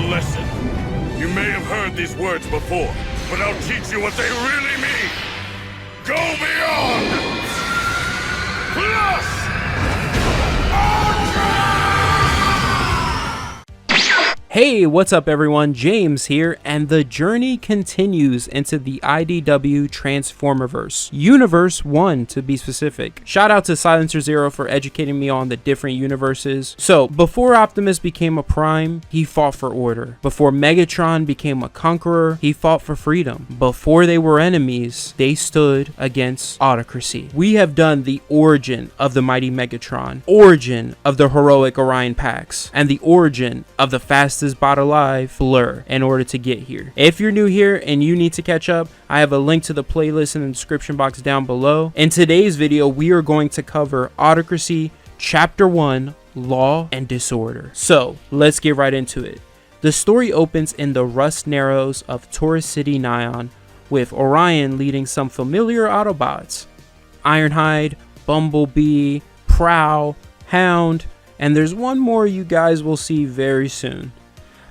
a lesson. You may have heard these words before, but I'll teach you what they really mean. Go beyond! Plus! Hey, what's up everyone? James here, and the journey continues into the IDW Transformerverse. Universe 1 to be specific. Shout out to Silencer Zero for educating me on the different universes. So, before Optimus became a Prime, he fought for order. Before Megatron became a conqueror, he fought for freedom. Before they were enemies, they stood against Autocracy. We have done the origin of the mighty Megatron, origin of the heroic Orion Pax, and the origin of the fastest bot alive, Blur, in order to get here. If you're new here and you need to catch up, I have a link to the playlist in the description box down below. In today's video, we are going to cover Autocracy Chapter 1, Law and Disorder. So, let's get right into it. The story opens in the Rust Narrows of Taurus City, Nyan, with Orion leading some familiar Autobots. Ironhide, Bumblebee, Prowl, Hound, and there's one more you guys will see very soon.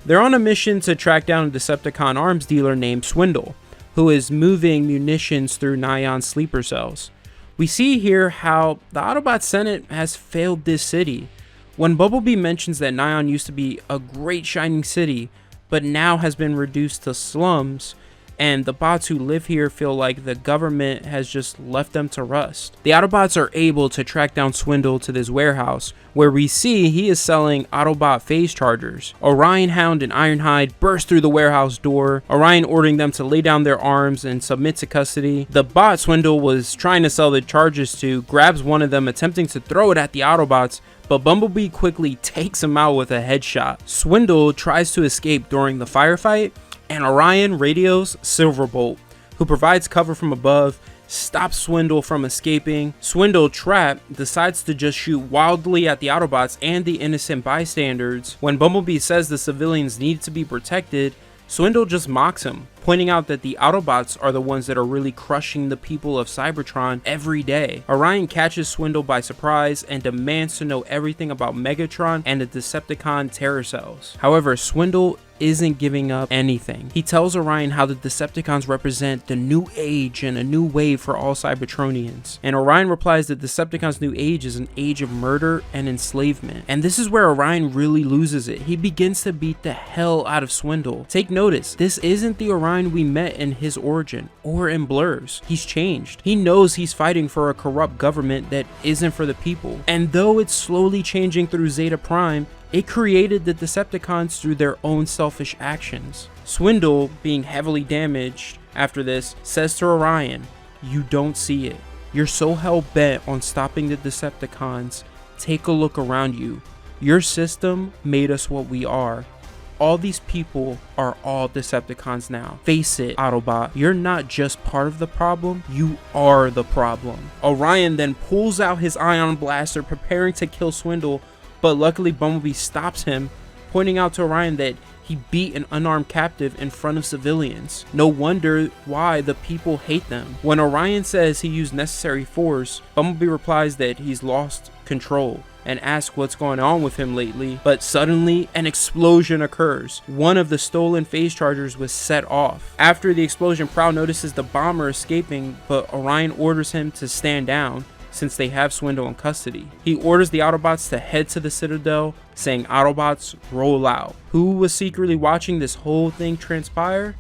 They're on a mission to track down a Decepticon arms dealer named Swindle, who is moving munitions through Nyan's sleeper cells. We see here how the Autobot Senate has failed this city. When Bumblebee mentions that Nyan used to be a great shining city, but now has been reduced to slums, and the bots who live here feel like the government has just left them to rust. The Autobots are able to track down Swindle to this warehouse, where we see he is selling Autobot phase chargers. Orion, Hound, and Ironhide burst through the warehouse door, Orion ordering them to lay down their arms and submit to custody. The bot Swindle was trying to sell the charges to grabs one of them, attempting to throw it at the Autobots, but Bumblebee quickly takes him out with a headshot. Swindle tries to escape during the firefight, and Orion radios Silverbolt, who provides cover from above, stops Swindle from escaping. Swindle, trapped, decides to just shoot wildly at the Autobots and the innocent bystanders. When Bumblebee says the civilians need to be protected, Swindle just mocks him, pointing out that the Autobots are the ones that are really crushing the people of Cybertron every day. Orion catches Swindle by surprise and demands to know everything about Megatron and the Decepticon terror cells. However, Swindle isn't giving up anything. He tells Orion how the Decepticons represent the new age and a new wave for all Cybertronians. And Orion replies that Decepticons' new age is an age of murder and enslavement. And this is where Orion really loses it. He begins to beat the hell out of Swindle. Take notice, this isn't the Orion we met in his origin or in Blur's. He's changed. He knows he's fighting for a corrupt government that isn't for the people. And though it's slowly changing through Zeta Prime, it created the Decepticons through their own selfish actions. Swindle, being heavily damaged after this, says to Orion, "You don't see it. You're so hell-bent on stopping the Decepticons. Take a look around you. Your system made us what we are. All these people are all Decepticons now. Face it, Autobot. You're not just part of the problem, you are the problem." Orion then pulls out his ion blaster, preparing to kill Swindle, but luckily Bumblebee stops him, pointing out to Orion that he beat an unarmed captive in front of civilians. No wonder why the people hate them. When Orion says he used necessary force, Bumblebee replies that he's lost control and asks what's going on with him lately, but suddenly an explosion occurs. One of the stolen phase chargers was set off. After the explosion, Prowl notices the bomber escaping, but Orion orders him to stand down, since they have Swindle in custody. He orders the Autobots to head to the Citadel, saying, "Autobots, roll out." Who was secretly watching this whole thing transpire?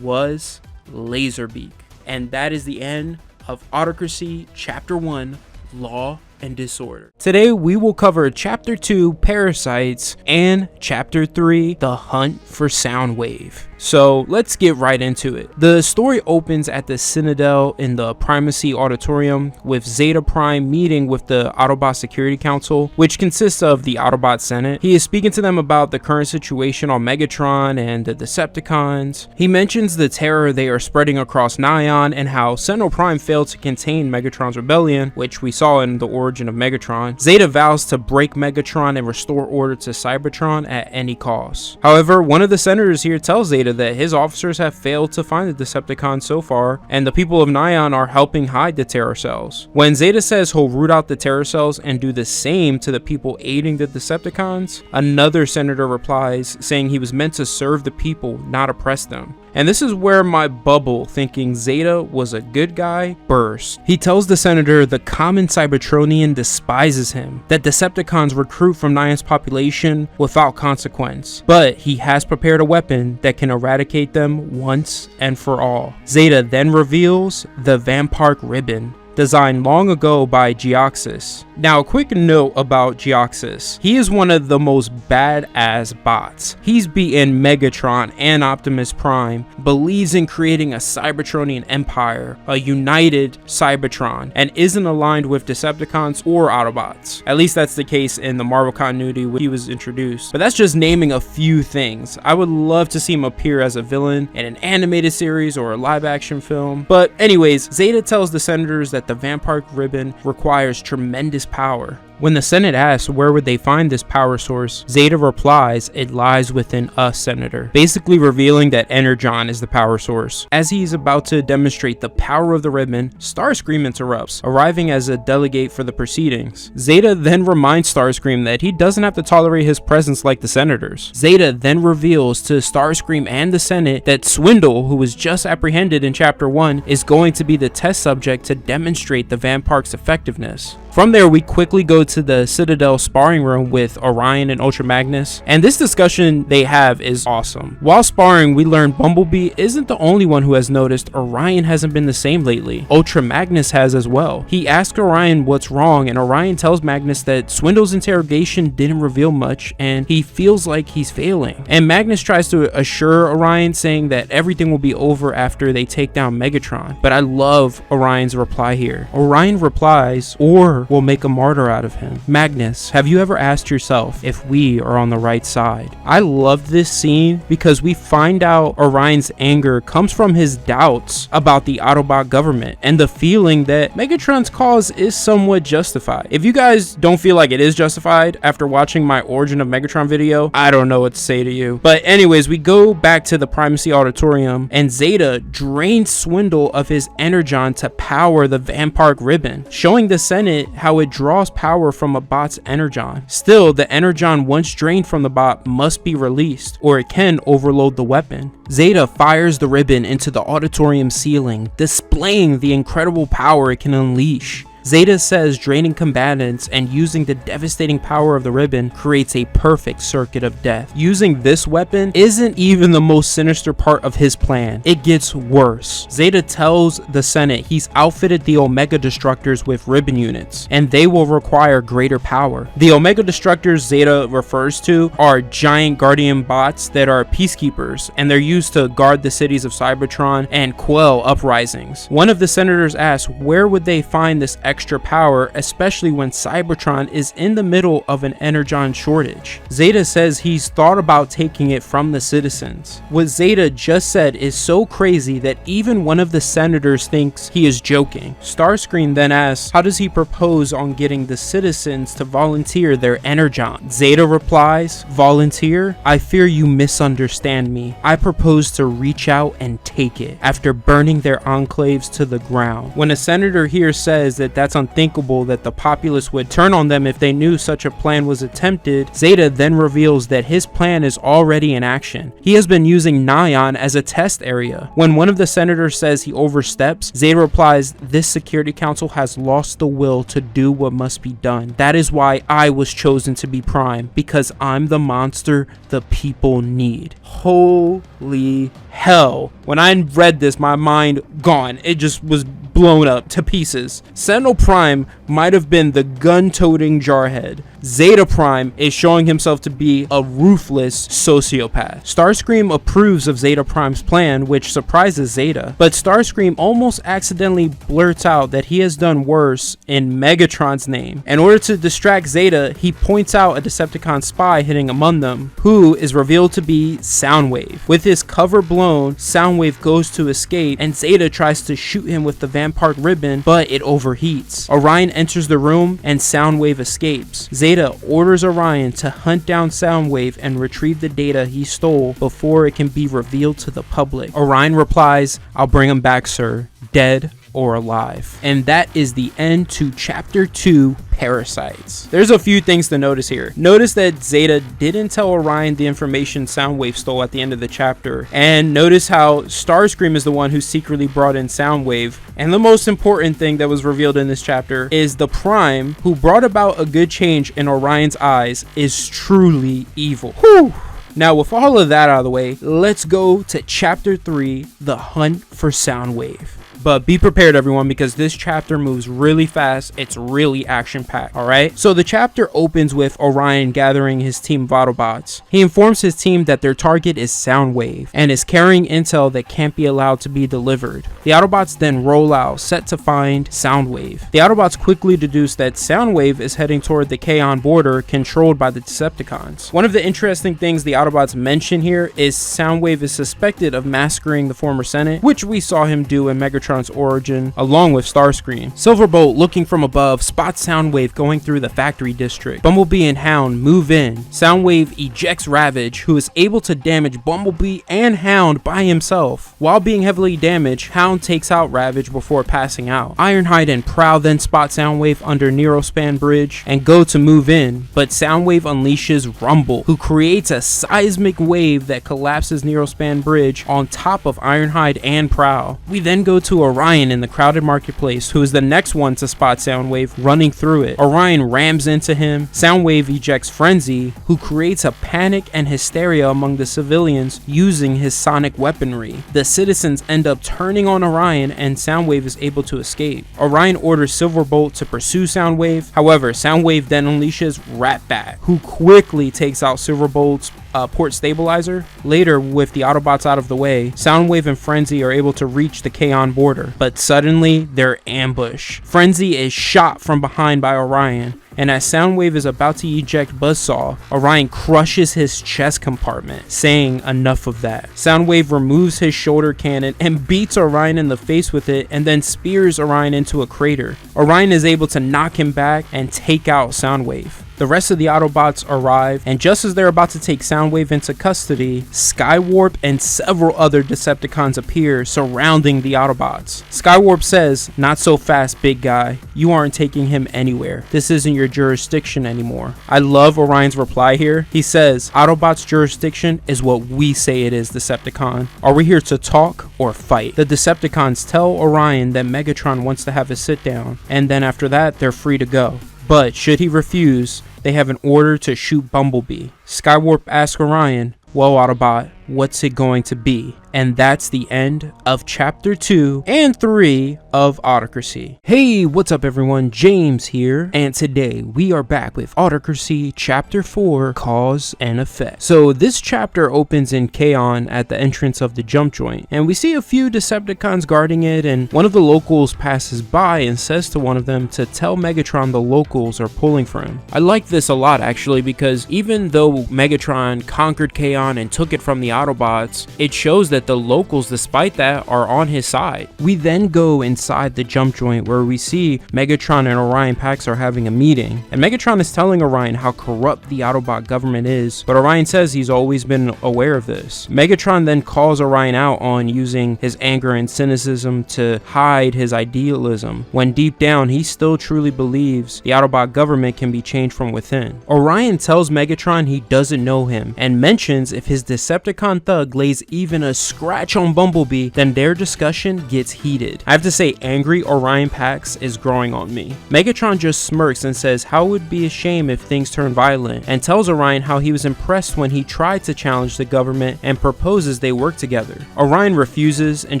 Was Laserbeak. And that is the end of Autocracy Chapter 1, Law and Disorder. Today we will cover Chapter 2, Parasites, and Chapter 3, The Hunt for Soundwave. So let's get right into it. The story opens at the Citadel in the Primacy Auditorium, with Zeta Prime meeting with the Autobot Security Council, which consists of the Autobot Senate. He is speaking to them about the current situation on Megatron and the Decepticons. He mentions the terror they are spreading across Nyan and how Central Prime failed to contain Megatron's rebellion, which we saw in the origin origin of Megatron, Zeta vows to break Megatron and restore order to Cybertron at any cost. However, one of the senators here tells Zeta that his officers have failed to find the Decepticons so far, and the people of Nyan are helping hide the Terror Cells. When Zeta says he'll root out the Terror Cells and do the same to the people aiding the Decepticons, another senator replies saying he was meant to serve the people, not oppress them. And this is where my bubble, thinking Zeta was a good guy, bursts. He tells the senator the common Cybertronian despises him, that Decepticons recruit from Nyan's population without consequence, but he has prepared a weapon that can eradicate them once and for all. Zeta then reveals the Vampark Ribbon, designed long ago by Geoxys. Now, a quick note about Geoxys. He is one of the most badass bots. He's beaten Megatron and Optimus Prime, believes in creating a Cybertronian empire, a united Cybertron, and isn't aligned with Decepticons or Autobots. At least that's the case in the Marvel continuity when he was introduced. But that's just naming a few things. I would love to see him appear as a villain in an animated series or a live action film. But anyways, Zeta tells the senators that the Vampark Ribbon requires tremendous power. When the Senate asks where would they find this power source, Zeta replies it lies within us, Senator, basically revealing that Energon is the power source. As he's about to demonstrate the power of the ribbon, Starscream interrupts, arriving as a delegate for the proceedings. Zeta then reminds Starscream that he doesn't have to tolerate his presence like the senators. Zeta then reveals to Starscream and the Senate that Swindle, who was just apprehended in Chapter 1, is going to be the test subject to demonstrate the Vampark's effectiveness. From there, we quickly go to the Citadel sparring room with Orion and Ultra Magnus, and this discussion they have is awesome. While sparring, we learn Bumblebee isn't the only one who has noticed Orion hasn't been the same lately. Ultra Magnus has as well. He asks Orion what's wrong, and Orion tells Magnus that Swindle's interrogation didn't reveal much, and he feels like he's failing. And Magnus tries to assure Orion, saying that everything will be over after they take down Megatron. But I love Orion's reply here. Orion replies, or we'll make a martyr out of him. Magnus, have you ever asked yourself if we are on the right side? I love this scene because we find out Orion's anger comes from his doubts about the Autobot government and the feeling that Megatron's cause is somewhat justified. If you guys don't feel like it is justified after watching my Origin of Megatron video, I don't know what to say to you. But anyways, we go back to the Primacy Auditorium and Zeta drains Swindle of his Energon to power the Vampark Ribbon, showing the Senate how it draws power from a bot's Energon. Still, the Energon once drained from the bot must be released, or it can overload the weapon. Zeta fires the ribbon into the auditorium ceiling, displaying the incredible power it can unleash. Zeta says draining combatants and using the devastating power of the ribbon creates a perfect circuit of death. Using this weapon isn't even the most sinister part of his plan. It gets worse. Zeta tells the Senate he's outfitted the Omega Destructors with ribbon units, and they will require greater power. The Omega Destructors Zeta refers to are giant guardian bots that are peacekeepers, and they're used to guard the cities of Cybertron and quell uprisings. One of the senators asks where would they find this extra power, especially when Cybertron is in the middle of an Energon shortage. Zeta says he's thought about taking it from the citizens. What Zeta just said is so crazy that even one of the senators thinks he is joking. Starscream then asks, how does he propose on getting the citizens to volunteer their Energon? Zeta replies, volunteer? I fear you misunderstand me. I propose to reach out and take it after burning their enclaves to the ground. When a senator here says that that's unthinkable, that the populace would turn on them if they knew such a plan was attempted, Zeta then reveals that his plan is already in action. He has been using Nyan as a test area. When one of the senators says he oversteps, Zeta replies, this Security Council has lost the will to do what must be done. That is why I was chosen to be Prime, because I'm the monster the people need. Holy hell. When I read this, my mind gone. It just was blown up to pieces. Sentinel Prime might have been the gun-toting jarhead, Zeta Prime is showing himself to be a ruthless sociopath. Starscream approves of Zeta Prime's plan, which surprises Zeta, but Starscream almost accidentally blurts out that he has done worse in Megatron's name. In order to distract Zeta, he points out a Decepticon spy hidden among them, who is revealed to be Soundwave. With his cover blown, Soundwave goes to escape, and Zeta tries to shoot him with the Vampire ribbon, but it overheats. Orion enters the room, and Soundwave escapes. Zeta orders Orion to hunt down Soundwave and retrieve the data he stole before it can be revealed to the public. Orion replies, "I'll bring him back, sir, dead or alive." And that is the end to chapter 2, Parasites. There's a few things to notice here. Notice that Zeta didn't tell Orion the information Soundwave stole at the end of the chapter, and notice how Starscream is the one who secretly brought in Soundwave. And the most important thing that was revealed in this chapter is the Prime, who brought about a good change in Orion's eyes, is truly evil. Whew. Now, with all of that out of the way, let's go to chapter 3, the hunt for Soundwave. But be prepared, everyone, because this chapter moves really fast. It's really action-packed, alright? So the chapter opens with Orion gathering his team of Autobots. He informs his team that their target is Soundwave and is carrying intel that can't be allowed to be delivered. The Autobots then roll out, set to find Soundwave. The Autobots quickly deduce that Soundwave is heading toward the Kaon border controlled by the Decepticons. One of the interesting things the Autobots mention here is Soundwave is suspected of massacring the former Senate, which we saw him do in Megatron's origin, along with Starscream. Silverbolt, looking from above, spots Soundwave going through the factory district. Bumblebee and Hound move in. Soundwave ejects Ravage, who is able to damage Bumblebee and Hound by himself. While being heavily damaged, Hound takes out Ravage before passing out. Ironhide and Prowl then spot Soundwave under Neurospan Bridge and go to move in, but Soundwave unleashes Rumble, who creates a seismic wave that collapses Neurospan Bridge on top of Ironhide and Prowl. We then go to Orion in the crowded marketplace, who is the next one to spot Soundwave running through it. Orion rams into him. Soundwave ejects Frenzy, who creates a panic and hysteria among the civilians using his sonic weaponry. The citizens end up turning on Orion, and Soundwave is able to escape. Orion orders Silverbolt to pursue Soundwave. However, Soundwave then unleashes Ratbat, who quickly takes out Silverbolt's port stabilizer. Later, with the Autobots out of the way, Soundwave and Frenzy are able to reach the Kaon border, but suddenly they're ambushed. Frenzy is shot from behind by Orion, and as Soundwave is about to eject Buzzsaw, Orion crushes his chest compartment, saying enough of that. Soundwave removes his shoulder cannon and beats Orion in the face with it, and then spears Orion into a crater. Orion is able to knock him back and take out Soundwave. The rest of the Autobots arrive, and just as they're about to take Soundwave into custody, Skywarp and several other Decepticons appear, surrounding the Autobots. Skywarp says, "Not so fast, big guy. You aren't taking him anywhere. This isn't your jurisdiction anymore." I love Orion's reply here. He says, "Autobots' jurisdiction is what we say it is, Decepticon. Are we here to talk or fight?" The Decepticons tell Orion that Megatron wants to have a sit down, and then after that, they're free to go. But should he refuse, they have an order to shoot Bumblebee. Skywarp asks Orion, "Well, Autobot, what's it going to be?" And that's the end of chapter 2 and 3 of Autocracy. Hey, what's up everyone? James here, and today we are back with Autocracy chapter 4, Cause and Effect. So this chapter opens in Kaon at the entrance of the jump joint, and we see a few Decepticons guarding it, and one of the locals passes by and says to one of them to tell Megatron the locals are pulling for him. I like this a lot actually, because even though Megatron conquered Kaon and took it from the Autobots, it shows that the locals, despite that, are on his side. We then go inside the jump joint where we see Megatron and Orion Pax are having a meeting, and Megatron is telling Orion how corrupt the Autobot government is, but Orion says he's always been aware of this. Megatron then calls Orion out on using his anger and cynicism to hide his idealism, when deep down he still truly believes the Autobot government can be changed from within. Orion tells Megatron he doesn't know him, and mentions if his Decepticon Decepticon thug lays even a scratch on Bumblebee, then their discussion gets heated. I have to say, angry Orion Pax is growing on me. Megatron just smirks and says how it would be a shame if things turn violent, and tells Orion how he was impressed when he tried to challenge the government and proposes they work together. Orion refuses and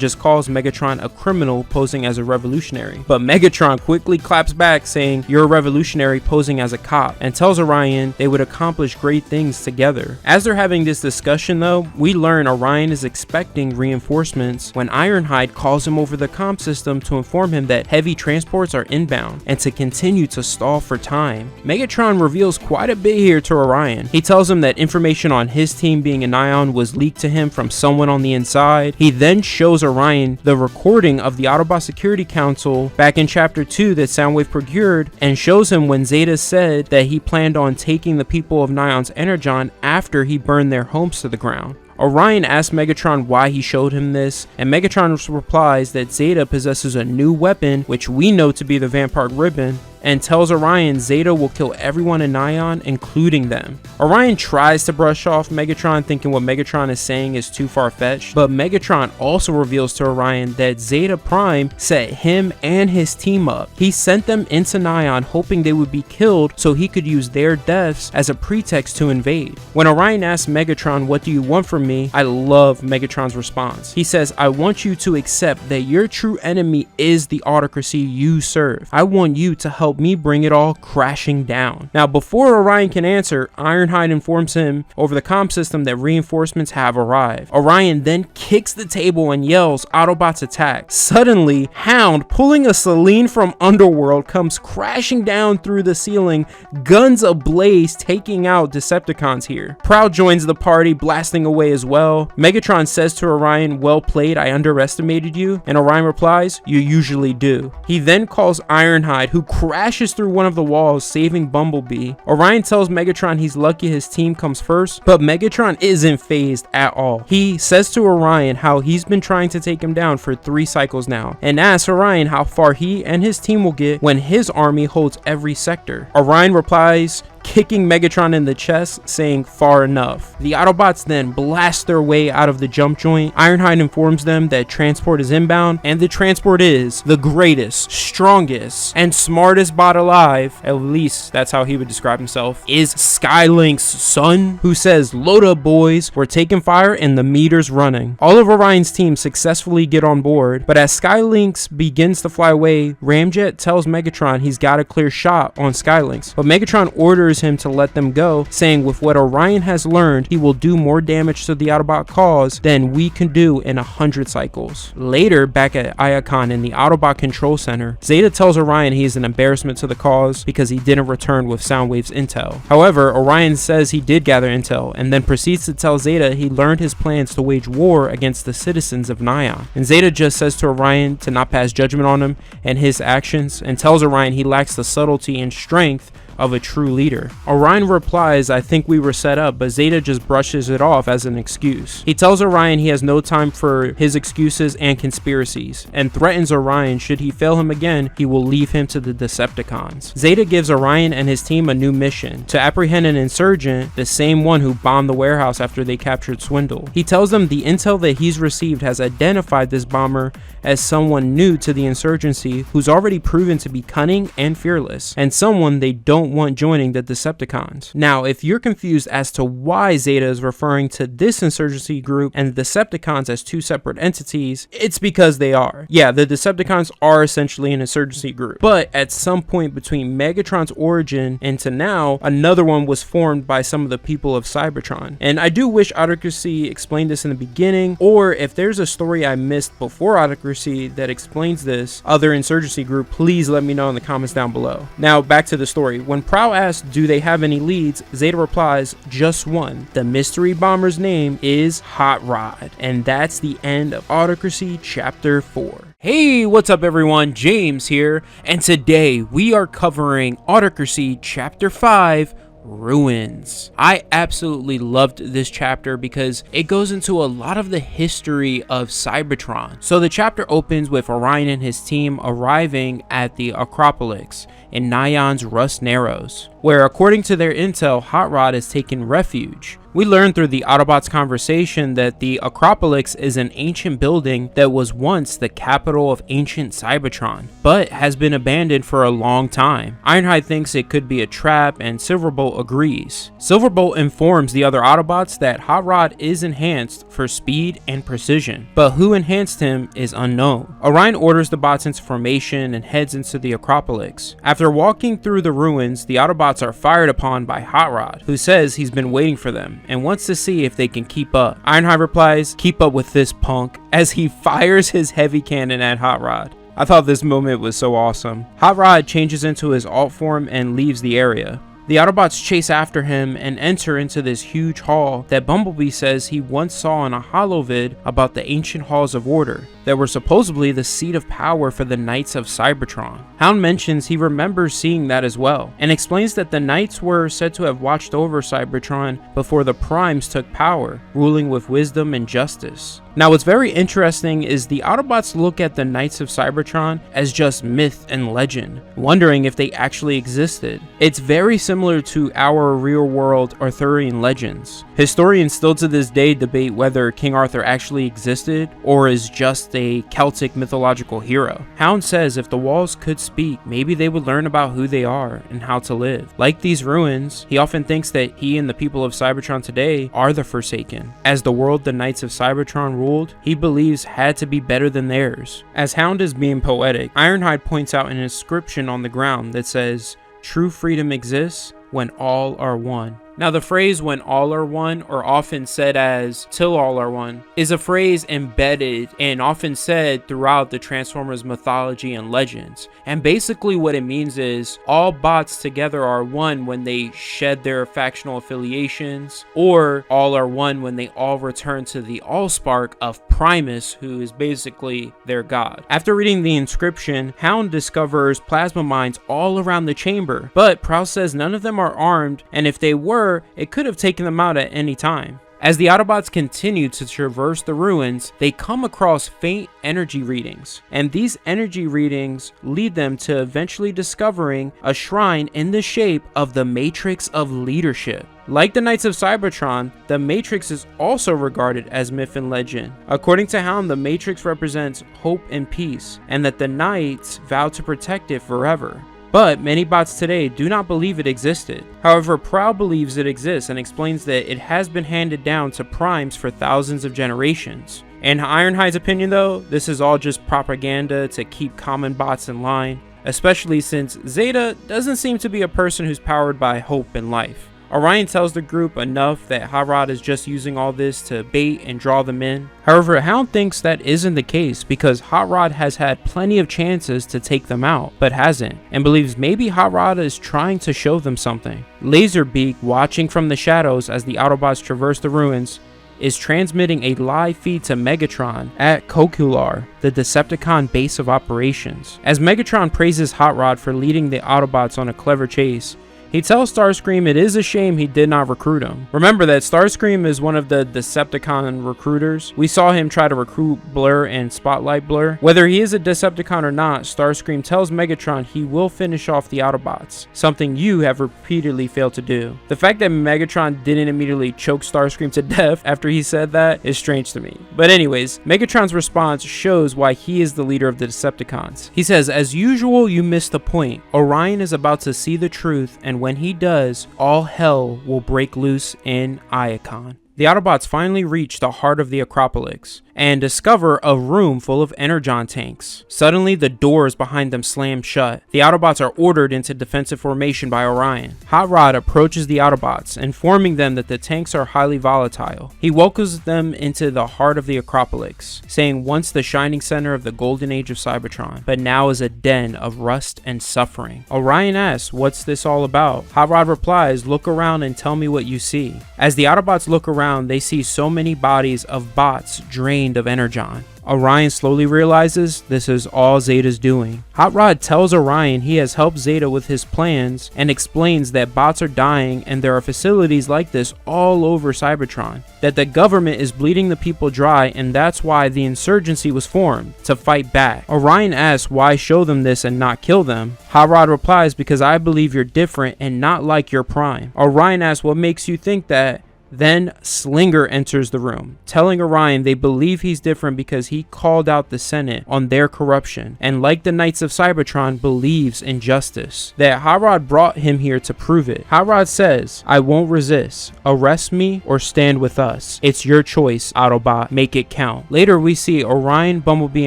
just calls Megatron a criminal posing as a revolutionary, but Megatron quickly claps back saying you're a revolutionary posing as a cop, and tells Orion they would accomplish great things together. As they're having this discussion though, we learn Orion is expecting reinforcements when Ironhide calls him over the comm system to inform him that heavy transports are inbound and to continue to stall for time. Megatron reveals quite a bit here to Orion. He tells him that information on his team being an Ion was leaked to him from someone on the inside. He then shows Orion the recording of the Autobot Security Council back in chapter 2 that Soundwave procured, and shows him when Zeta said that he planned on taking the people of Nion's Energon after he burned their homes to the ground. Orion asks Megatron why he showed him this, and Megatron replies that Zeta possesses a new weapon, which we know to be the Vampire Ribbon, and tells Orion Zeta will kill everyone in Nion, including them. Orion tries to brush off Megatron, thinking what Megatron is saying is too far-fetched, but Megatron also reveals to Orion that Zeta Prime set him and his team up. He sent them into Nion hoping they would be killed so he could use their deaths as a pretext to invade. When Orion asks Megatron, what do you want from me? I love Megatron's response. He says, I want you to accept that your true enemy is the Autocracy you serve. I want you to help me bring it all crashing down. Now, before Orion can answer, Ironhide informs him over the comm system that reinforcements have arrived. Orion then kicks the table and yells, Autobots attack. Suddenly, Hound, pulling a Selene from Underworld, comes crashing down through the ceiling, guns ablaze, taking out Decepticons here. Prowl joins the party, blasting away as well. Megatron says to Orion, well played, I underestimated you, and Orion replies, you usually do. He then calls Ironhide, who crashes through one of the walls, saving Bumblebee. Orion tells Megatron he's lucky his team comes first, but Megatron isn't fazed at all. He says to Orion how he's been trying to take him down for 3 cycles now, and asks Orion how far he and his team will get when his army holds every sector. Orion replies, kicking Megatron in the chest, saying far enough. The Autobots then blast their way out of the jump joint. Ironhide informs them that transport is inbound, and the transport is the greatest, strongest, and smartest bot alive, at least that's how he would describe himself, is Skylink's son, who says, load up boys, we're taking fire and the meter's running. All of Orion's team successfully get on board, but as Skylinks begins to fly away, Ramjet tells Megatron he's got a clear shot on Skylinks, but Megatron orders him to let them go, saying with what Orion has learned, he will do more damage to the Autobot cause than we can do in 100 cycles. Later, back at Iacon in the Autobot Control Center, Zeta tells Orion he is an embarrassment to the cause because he didn't return with Soundwave's intel. However, Orion says he did gather intel, and then proceeds to tell Zeta he learned his plans to wage war against the citizens of Nion. And Zeta just says to Orion to not pass judgment on him and his actions, and tells Orion he lacks the subtlety and strength of a true leader. Orion replies, I think we were set up, but Zeta just brushes it off as an excuse. He tells Orion he has no time for his excuses and conspiracies, and threatens Orion should he fail him again, he will leave him to the Decepticons. Zeta gives Orion and his team a new mission, to apprehend an insurgent, the same one who bombed the warehouse after they captured Swindle. He tells them the intel that he's received has identified this bomber as someone new to the insurgency who's already proven to be cunning and fearless, and someone they don't want joining the Decepticons. Now, if you're confused as to why Zeta is referring to this insurgency group and the Decepticons as 2 separate entities, it's because they are. Yeah, the Decepticons are essentially an insurgency group, but at some point between Megatron's origin and to now, another one was formed by some of the people of Cybertron. And I do wish Autocracy explained this in the beginning, or if there's a story I missed before Autocracy that explains this other insurgency group, please let me know in the comments down below. Now, back to the story. When Prowl asks, do they have any leads? Zeta replies, just one. The mystery bomber's name is Hot Rod. And that's the end of Autocracy Chapter 4. Hey, what's up everyone? James here, and today we are covering Autocracy Chapter 5, Ruins. I absolutely loved this chapter because it goes into a lot of the history of Cybertron. So the chapter opens with Orion and his team arriving at the Acropolis in Nion's Rust Narrows. where according to their intel, Hot Rod is taking refuge. We learn through the Autobots' conversation that the Acropolis is an ancient building that was once the capital of ancient Cybertron, but has been abandoned for a long time. Ironhide thinks it could be a trap, and Silverbolt agrees. Silverbolt informs the other Autobots that Hot Rod is enhanced for speed and precision, but who enhanced him is unknown. Orion orders the bots into formation and heads into the Acropolis. After walking through the ruins, the Autobots are fired upon by Hot Rod, who says he's been waiting for them and wants to see if they can keep up. Ironhide replies, "Keep up with this punk," as he fires his heavy cannon at Hot Rod. I thought this moment was so awesome. Hot Rod changes into his alt form and leaves the area. The Autobots chase after him and enter into this huge hall that Bumblebee says he once saw in a holovid about the ancient halls of order that were supposedly the seat of power for the Knights of Cybertron. Hound mentions he remembers seeing that as well, and explains that the Knights were said to have watched over Cybertron before the Primes took power, ruling with wisdom and justice. Now what's very interesting is the Autobots look at the Knights of Cybertron as just myth and legend, wondering if they actually existed. It's very similar to our real-world Arthurian legends. Historians still to this day debate whether King Arthur actually existed or is just a Celtic mythological hero. Hound says if the walls could speak, maybe they would learn about who they are and how to live. Like these ruins, he often thinks that he and the people of Cybertron today are the Forsaken, as the world the Knights of Cybertron ruled, he believes had to be better than theirs. As Hound is being poetic, Ironhide points out an inscription on the ground that says, "True freedom exists when all are one." Now the phrase "when all are one," or often said as "till all are one," is a phrase embedded and often said throughout the Transformers mythology and legends. And basically what it means is all bots together are one when they shed their factional affiliations, or all are one when they all return to the Allspark of Primus, who is basically their god. After reading the inscription, Hound discovers plasma mines all around the chamber, but Prowl says none of them are armed, and if they were, it could have taken them out at any time. As the Autobots continue to traverse the ruins, they come across faint energy readings, and these energy readings lead them to eventually discovering a shrine in the shape of the Matrix of Leadership. Like the Knights of Cybertron, the Matrix is also regarded as myth and legend. According to Hound, the Matrix represents hope and peace, and that the Knights vow to protect it forever. But many bots today do not believe it existed. However, Prowl believes it exists and explains that it has been handed down to Primes for thousands of generations. In Ironhide's opinion though, this is all just propaganda to keep common bots in line, especially since Zeta doesn't seem to be a person who's powered by hope and life. Orion tells the group enough that Hot Rod is just using all this to bait and draw them in. However, Hound thinks that isn't the case because Hot Rod has had plenty of chances to take them out, but hasn't, and believes maybe Hot Rod is trying to show them something. Laserbeak, watching from the shadows as the Autobots traverse the ruins, is transmitting a live feed to Megatron at Kokular, the Decepticon base of operations. As Megatron praises Hot Rod for leading the Autobots on a clever chase, he tells Starscream it is a shame he did not recruit him. Remember that Starscream is one of the Decepticon recruiters. We saw him try to recruit Blur and Spotlight Blur. Whether he is a Decepticon or not, Starscream tells Megatron he will finish off the Autobots, something you have repeatedly failed to do. The fact that Megatron didn't immediately choke Starscream to death after he said that is strange to me. But anyways, Megatron's response shows why he is the leader of the Decepticons. He says, "As usual, you missed the point. Orion is about to see the truth, and when he does, all hell will break loose in Iacon." The Autobots finally reach the heart of the Acropolis and discover a room full of energon tanks. Suddenly, the doors behind them slam shut. The Autobots are ordered into defensive formation by Orion. Hot Rod approaches the Autobots, informing them that the tanks are highly volatile. He welcomes them into the heart of the Acropolis, saying once the shining center of the golden age of Cybertron, but now is a den of rust and suffering. Orion asks, "What's this all about?" Hot Rod replies, "Look around and tell me what you see." As the Autobots look around, they see so many bodies of bots drained drained of energon. Orion slowly realizes this is all Zeta's doing. Hot Rod tells Orion he has helped Zeta with his plans and explains that bots are dying and there are facilities like this all over Cybertron, that the government is bleeding the people dry and that's why the insurgency was formed, to fight back. Orion asks why show them this and not kill them. Hot Rod replies, because I believe you're different and not like your prime. Orion asks what makes you think that. Then Slinger enters the room, telling Orion they believe he's different because he called out the Senate on their corruption, and like the Knights of Cybertron, believes in justice. That Hot Rod brought him here to prove it. Hot Rod says, I won't resist. Arrest me or stand with us. It's your choice, Autobot. Make it count. Later we see Orion, Bumblebee,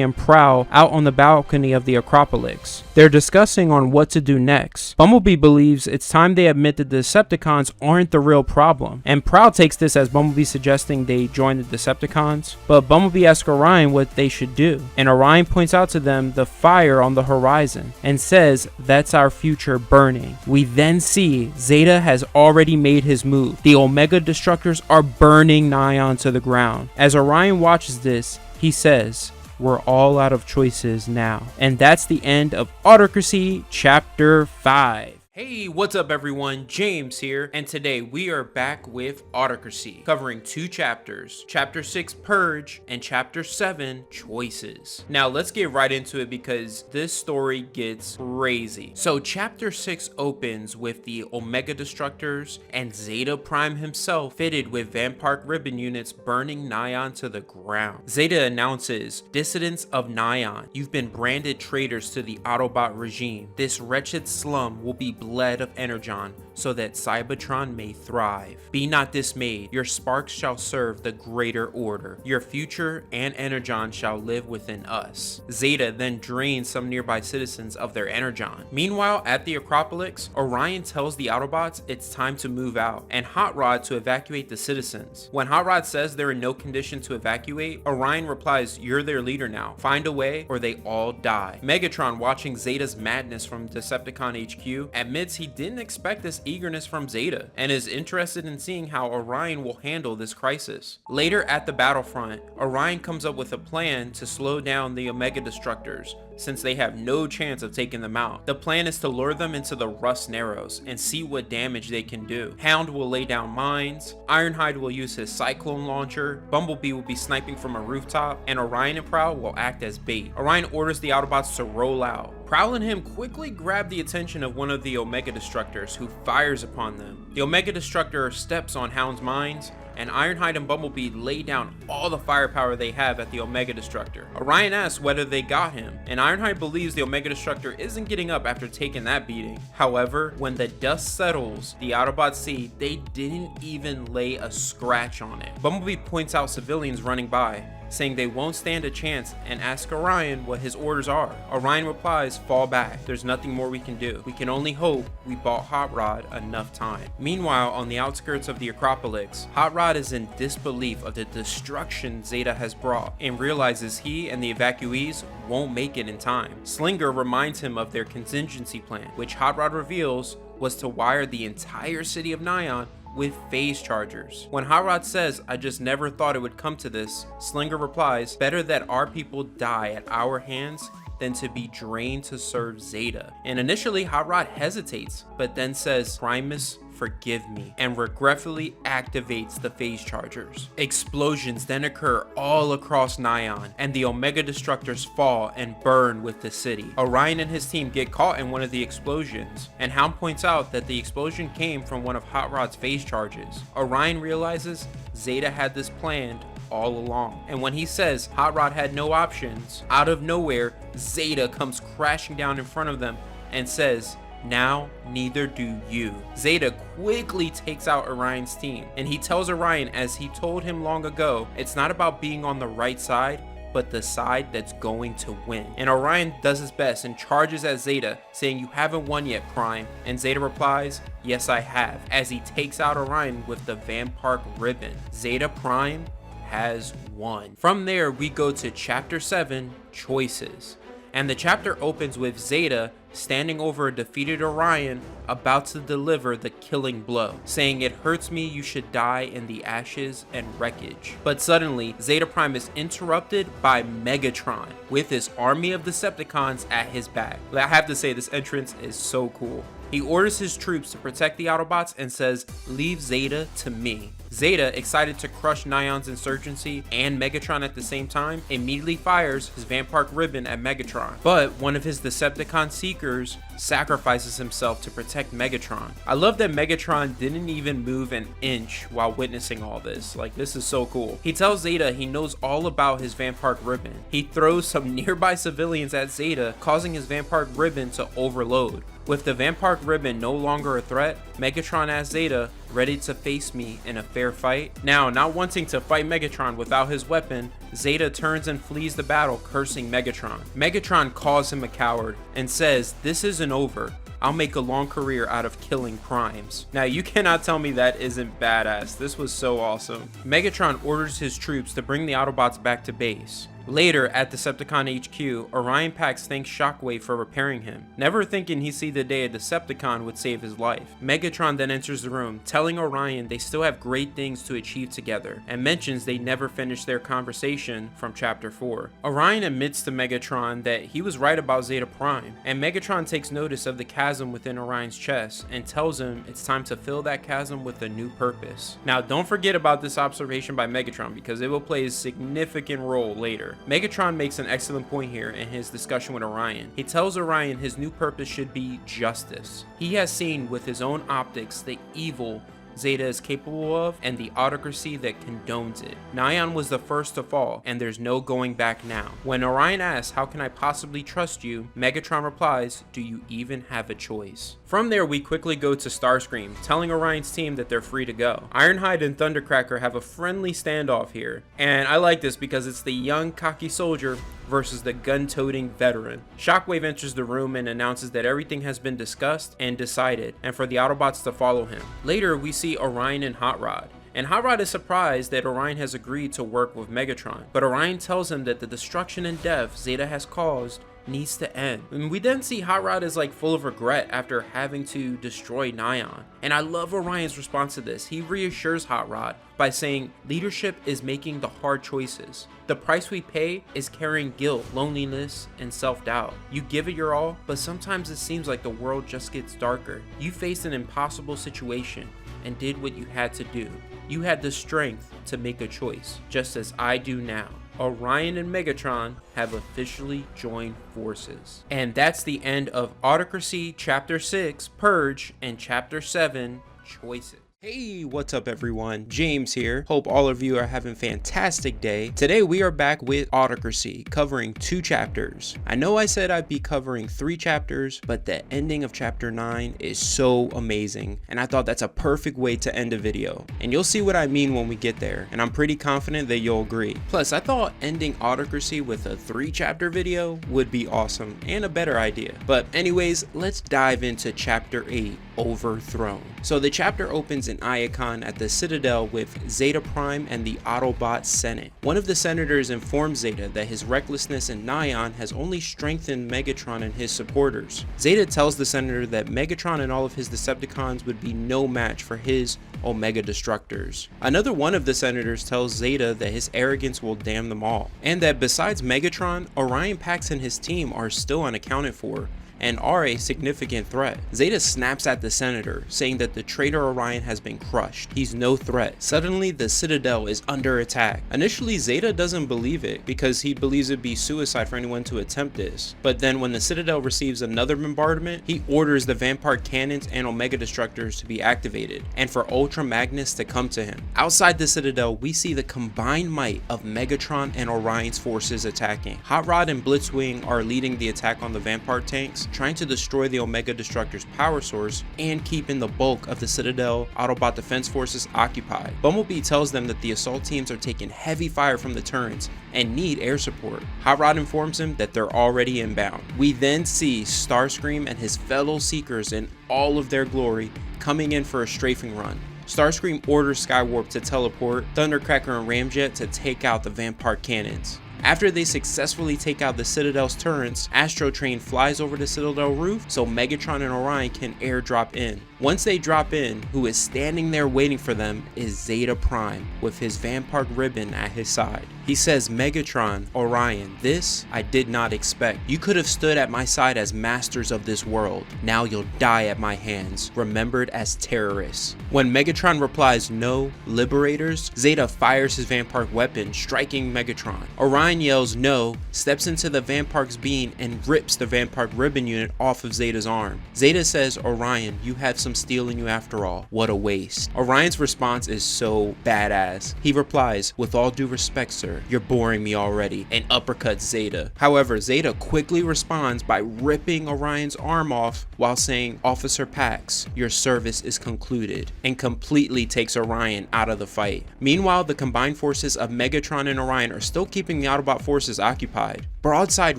and Prowl out on the balcony of the Acropolis. They're discussing on what to do next. Bumblebee believes it's time they admit that the Decepticons aren't the real problem, and Prowl takes this as Bumblebee suggesting they join the Decepticons, but Bumblebee asks Orion what they should do, and Orion points out to them the fire on the horizon and says that's our future burning. We then see Zeta has already made his move. The Omega Destructors are burning Nyan to the ground. As Orion watches this, he says, we're all out of choices now. And that's the end of Autocracy Chapter 5. Hey, what's up everyone? James here, and today we are back with Autocracy, covering 2 chapters, Chapter 6 Purge and Chapter 7 Choices. Now let's get right into it because this story gets crazy. So Chapter 6 opens with the Omega Destructors and Zeta Prime himself fitted with Van Park ribbon units burning Nyan to the ground. Zeta announces, dissidents of Nyan, you've been branded traitors to the Autobot regime. This wretched slum will be bled of energon so that Cybertron may thrive. Be not dismayed, your sparks shall serve the greater order. Your future and energon shall live within us. Zeta then drains some nearby citizens of their energon. Meanwhile, at the Acropolis, Orion tells the Autobots it's time to move out, and Hot Rod to evacuate the citizens. When Hot Rod says they're in no condition to evacuate, Orion replies, you're their leader now. Find a way or they all die. Megatron, watching Zeta's madness from Decepticon HQ, admits he didn't expect this eagerness from Zeta and is interested in seeing how Orion will handle this crisis. Later at the battlefront, Orion comes up with a plan to slow down the Omega Destructors since they have no chance of taking them out. The plan is to lure them into the Rust Narrows and see what damage they can do. Hound will lay down mines, Ironhide will use his Cyclone launcher, Bumblebee will be sniping from a rooftop, and Orion and Prowl will act as bait. Orion orders the Autobots to roll out. Prowl and him quickly grab the attention of one of the Omega Destructors, who fires upon them. The Omega Destructor steps on Hound's mines, and Ironhide and Bumblebee lay down all the firepower they have at the Omega Destructor. Orion asks whether they got him, and Ironhide believes the Omega Destructor isn't getting up after taking that beating. However, when the dust settles, the Autobots see they didn't even lay a scratch on it. Bumblebee points out civilians running by, saying they won't stand a chance, and asks Orion what his orders are. Orion replies, fall back, there's nothing more we can do. We can only hope we bought Hot Rod enough time. Meanwhile, on the outskirts of the Acropolis, Hot Rod is in disbelief of the destruction Zeta has brought and realizes he and the evacuees won't make it in time. Slinger reminds him of their contingency plan, which Hot Rod reveals was to wire the entire city of Nyan with phase chargers. When Hot Rod says, I just never thought it would come to this, Slinger replies, better that our people die at our hands than to be drained to serve Zeta. And initially Hot Rod hesitates, but then says, Primus, forgive me, and regretfully activates the phase chargers. Explosions then occur all across Nyan, and the Omega Destructors fall and burn with the city. Orion and his team get caught in one of the explosions, and Hound points out that the explosion came from one of Hot Rod's phase charges. Orion realizes Zeta had this planned all along, and when he says Hot Rod had no options, out of nowhere Zeta comes crashing down in front of them and says, now neither do you. Zeta quickly takes out Orion's team, and he tells Orion, as he told him long ago, it's not about being on the right side, but the side that's going to win. And Orion does his best and charges at Zeta, saying, you haven't won yet, Prime. And Zeta replies, yes I have, as he takes out Orion with the Van Park ribbon. Zeta Prime has won. From there we go to Chapter 7, Choices. And the chapter opens with Zeta standing over a defeated Orion about to deliver the killing blow, saying, "It hurts me you should die in the ashes and wreckage." But suddenly, Zeta Prime is interrupted by Megatron with his army of Decepticons at his back. I have to say, this entrance is so cool. He orders his troops to protect the Autobots and says, "Leave Zeta to me." Zeta, excited to crush Nion's insurgency and Megatron at the same time, immediately fires his Vampire Ribbon at Megatron. But one of his Decepticon seekers sacrifices himself to protect Megatron. I love that Megatron didn't even move an inch while witnessing all this. Like, this is so cool. He tells Zeta he knows all about his Vampire Ribbon. He throws some nearby civilians at Zeta, causing his Vampire Ribbon to overload. With the Vampire Ribbon no longer a threat, Megatron asks Zeta, "Ready to face me in a fair fight?" Now, not wanting to fight Megatron without his weapon, Zeta turns and flees the battle, cursing Megatron. Megatron calls him a coward and says, "This isn't over. I'll make a long career out of killing primes." Now, you cannot tell me that isn't badass. This was so awesome. Megatron orders his troops to bring the Autobots back to base. Later, at Decepticon HQ, Orion Pax thanks Shockwave for repairing him, never thinking he'd see the day a Decepticon would save his life. Megatron then enters the room, telling Orion they still have great things to achieve together, and mentions they never finished their conversation from Chapter 4. Orion admits to Megatron that he was right about Zeta Prime, and Megatron takes notice of the chasm within Orion's chest, and tells him it's time to fill that chasm with a new purpose. Now, don't forget about this observation by Megatron, because it will play a significant role later. Megatron makes an excellent point here in his discussion with Orion. He tells Orion his new purpose should be justice. He has seen with his own optics the evil Zeta is capable of and the autocracy that condones it. Nion was the first to fall, and there's no going back now. When Orion asks, "How can I possibly trust you?" Megatron replies, "Do you even have a choice?" From there, we quickly go to Starscream, telling Orion's team that they're free to go. Ironhide and Thundercracker have a friendly standoff here, and I like this because it's the young, cocky soldier versus the gun-toting veteran. Shockwave enters the room and announces that everything has been discussed and decided, and for the Autobots to follow him. Later, we see Orion and Hot Rod. And Hot Rod is surprised that Orion has agreed to work with Megatron, but Orion tells him that the destruction and death Zeta has caused needs to end. And we then see Hot Rod is like full of regret after having to destroy Nion. And I love Orion's response to this. He reassures Hot Rod by saying, "Leadership is making the hard choices. The price we pay is carrying guilt, loneliness, and self-doubt. You give it your all, but sometimes it seems like the world just gets darker. You faced an impossible situation and did what you had to do. You had the strength to make a choice, just as I do now." Orion and Megatron have officially joined forces. And that's the end of Autocracy Chapter 6, Purge, and Chapter 7, Choices. Hey, what's up everyone? James here. Hope all of you are having a fantastic day. Today we are back with Autocracy, covering 2 chapters. I know I said I'd be covering 3 chapters, but the ending of chapter 9 is so amazing, and I thought that's a perfect way to end a video. And you'll see what I mean when we get there, and I'm pretty confident that you'll agree. Plus, I thought ending Autocracy with a 3-chapter video would be awesome and a better idea. But anyways, let's dive into chapter 8, Overthrown. So the chapter opens in Iacon at the Citadel with Zeta Prime and the Autobot Senate. One of the senators informs Zeta that his recklessness in Nion has only strengthened Megatron and his supporters. Zeta tells the senator that Megatron and all of his Decepticons would be no match for his Omega Destructors. Another one of the senators tells Zeta that his arrogance will damn them all, and that besides Megatron, Orion Pax and his team are still unaccounted for and are a significant threat. Zeta snaps at the senator, saying that the traitor Orion has been crushed. He's no threat. Suddenly, the Citadel is under attack. Initially, Zeta doesn't believe it because he believes it'd be suicide for anyone to attempt this. But then when the Citadel receives another bombardment, he orders the Vampire Cannons and Omega Destructors to be activated and for Ultra Magnus to come to him. Outside the Citadel, we see the combined might of Megatron and Orion's forces attacking. Hot Rod and Blitzwing are leading the attack on the Vampire tanks, trying to destroy the Omega Destructor's power source and keeping the bulk of the Citadel Autobot defense forces occupied. Bumblebee tells them that the assault teams are taking heavy fire from the turrets and need air support. Hot Rod informs him that they're already inbound. We then see Starscream and his fellow Seekers in all of their glory coming in for a strafing run. Starscream orders Skywarp to teleport, Thundercracker and Ramjet to take out the Vampire Cannons. After they successfully take out the Citadel's turrets, Astro Train flies over the Citadel roof so Megatron and Orion can airdrop in. Once they drop in, who is standing there waiting for them is Zeta Prime with his Vampire ribbon at his side. He says, "Megatron, Orion, this I did not expect. You could have stood at my side as masters of this world. Now you'll die at my hands, remembered as terrorists." When Megatron replies, "No, liberators," Zeta fires his Vampire weapon, striking Megatron. Orion yells no, steps into the Vampire's beam and rips the Vampire ribbon unit off of Zeta's arm. Zeta says, "Orion, you have some steel in you after all. What a waste." Orion's response is so badass. He replies, "With all due respect, sir, you're boring me already," and uppercuts Zeta. However, Zeta quickly responds by ripping Orion's arm off while saying, "Officer Pax, your service is concluded," and completely takes Orion out of the fight. Meanwhile, the combined forces of Megatron and Orion are still keeping the Autobot forces occupied. Broadside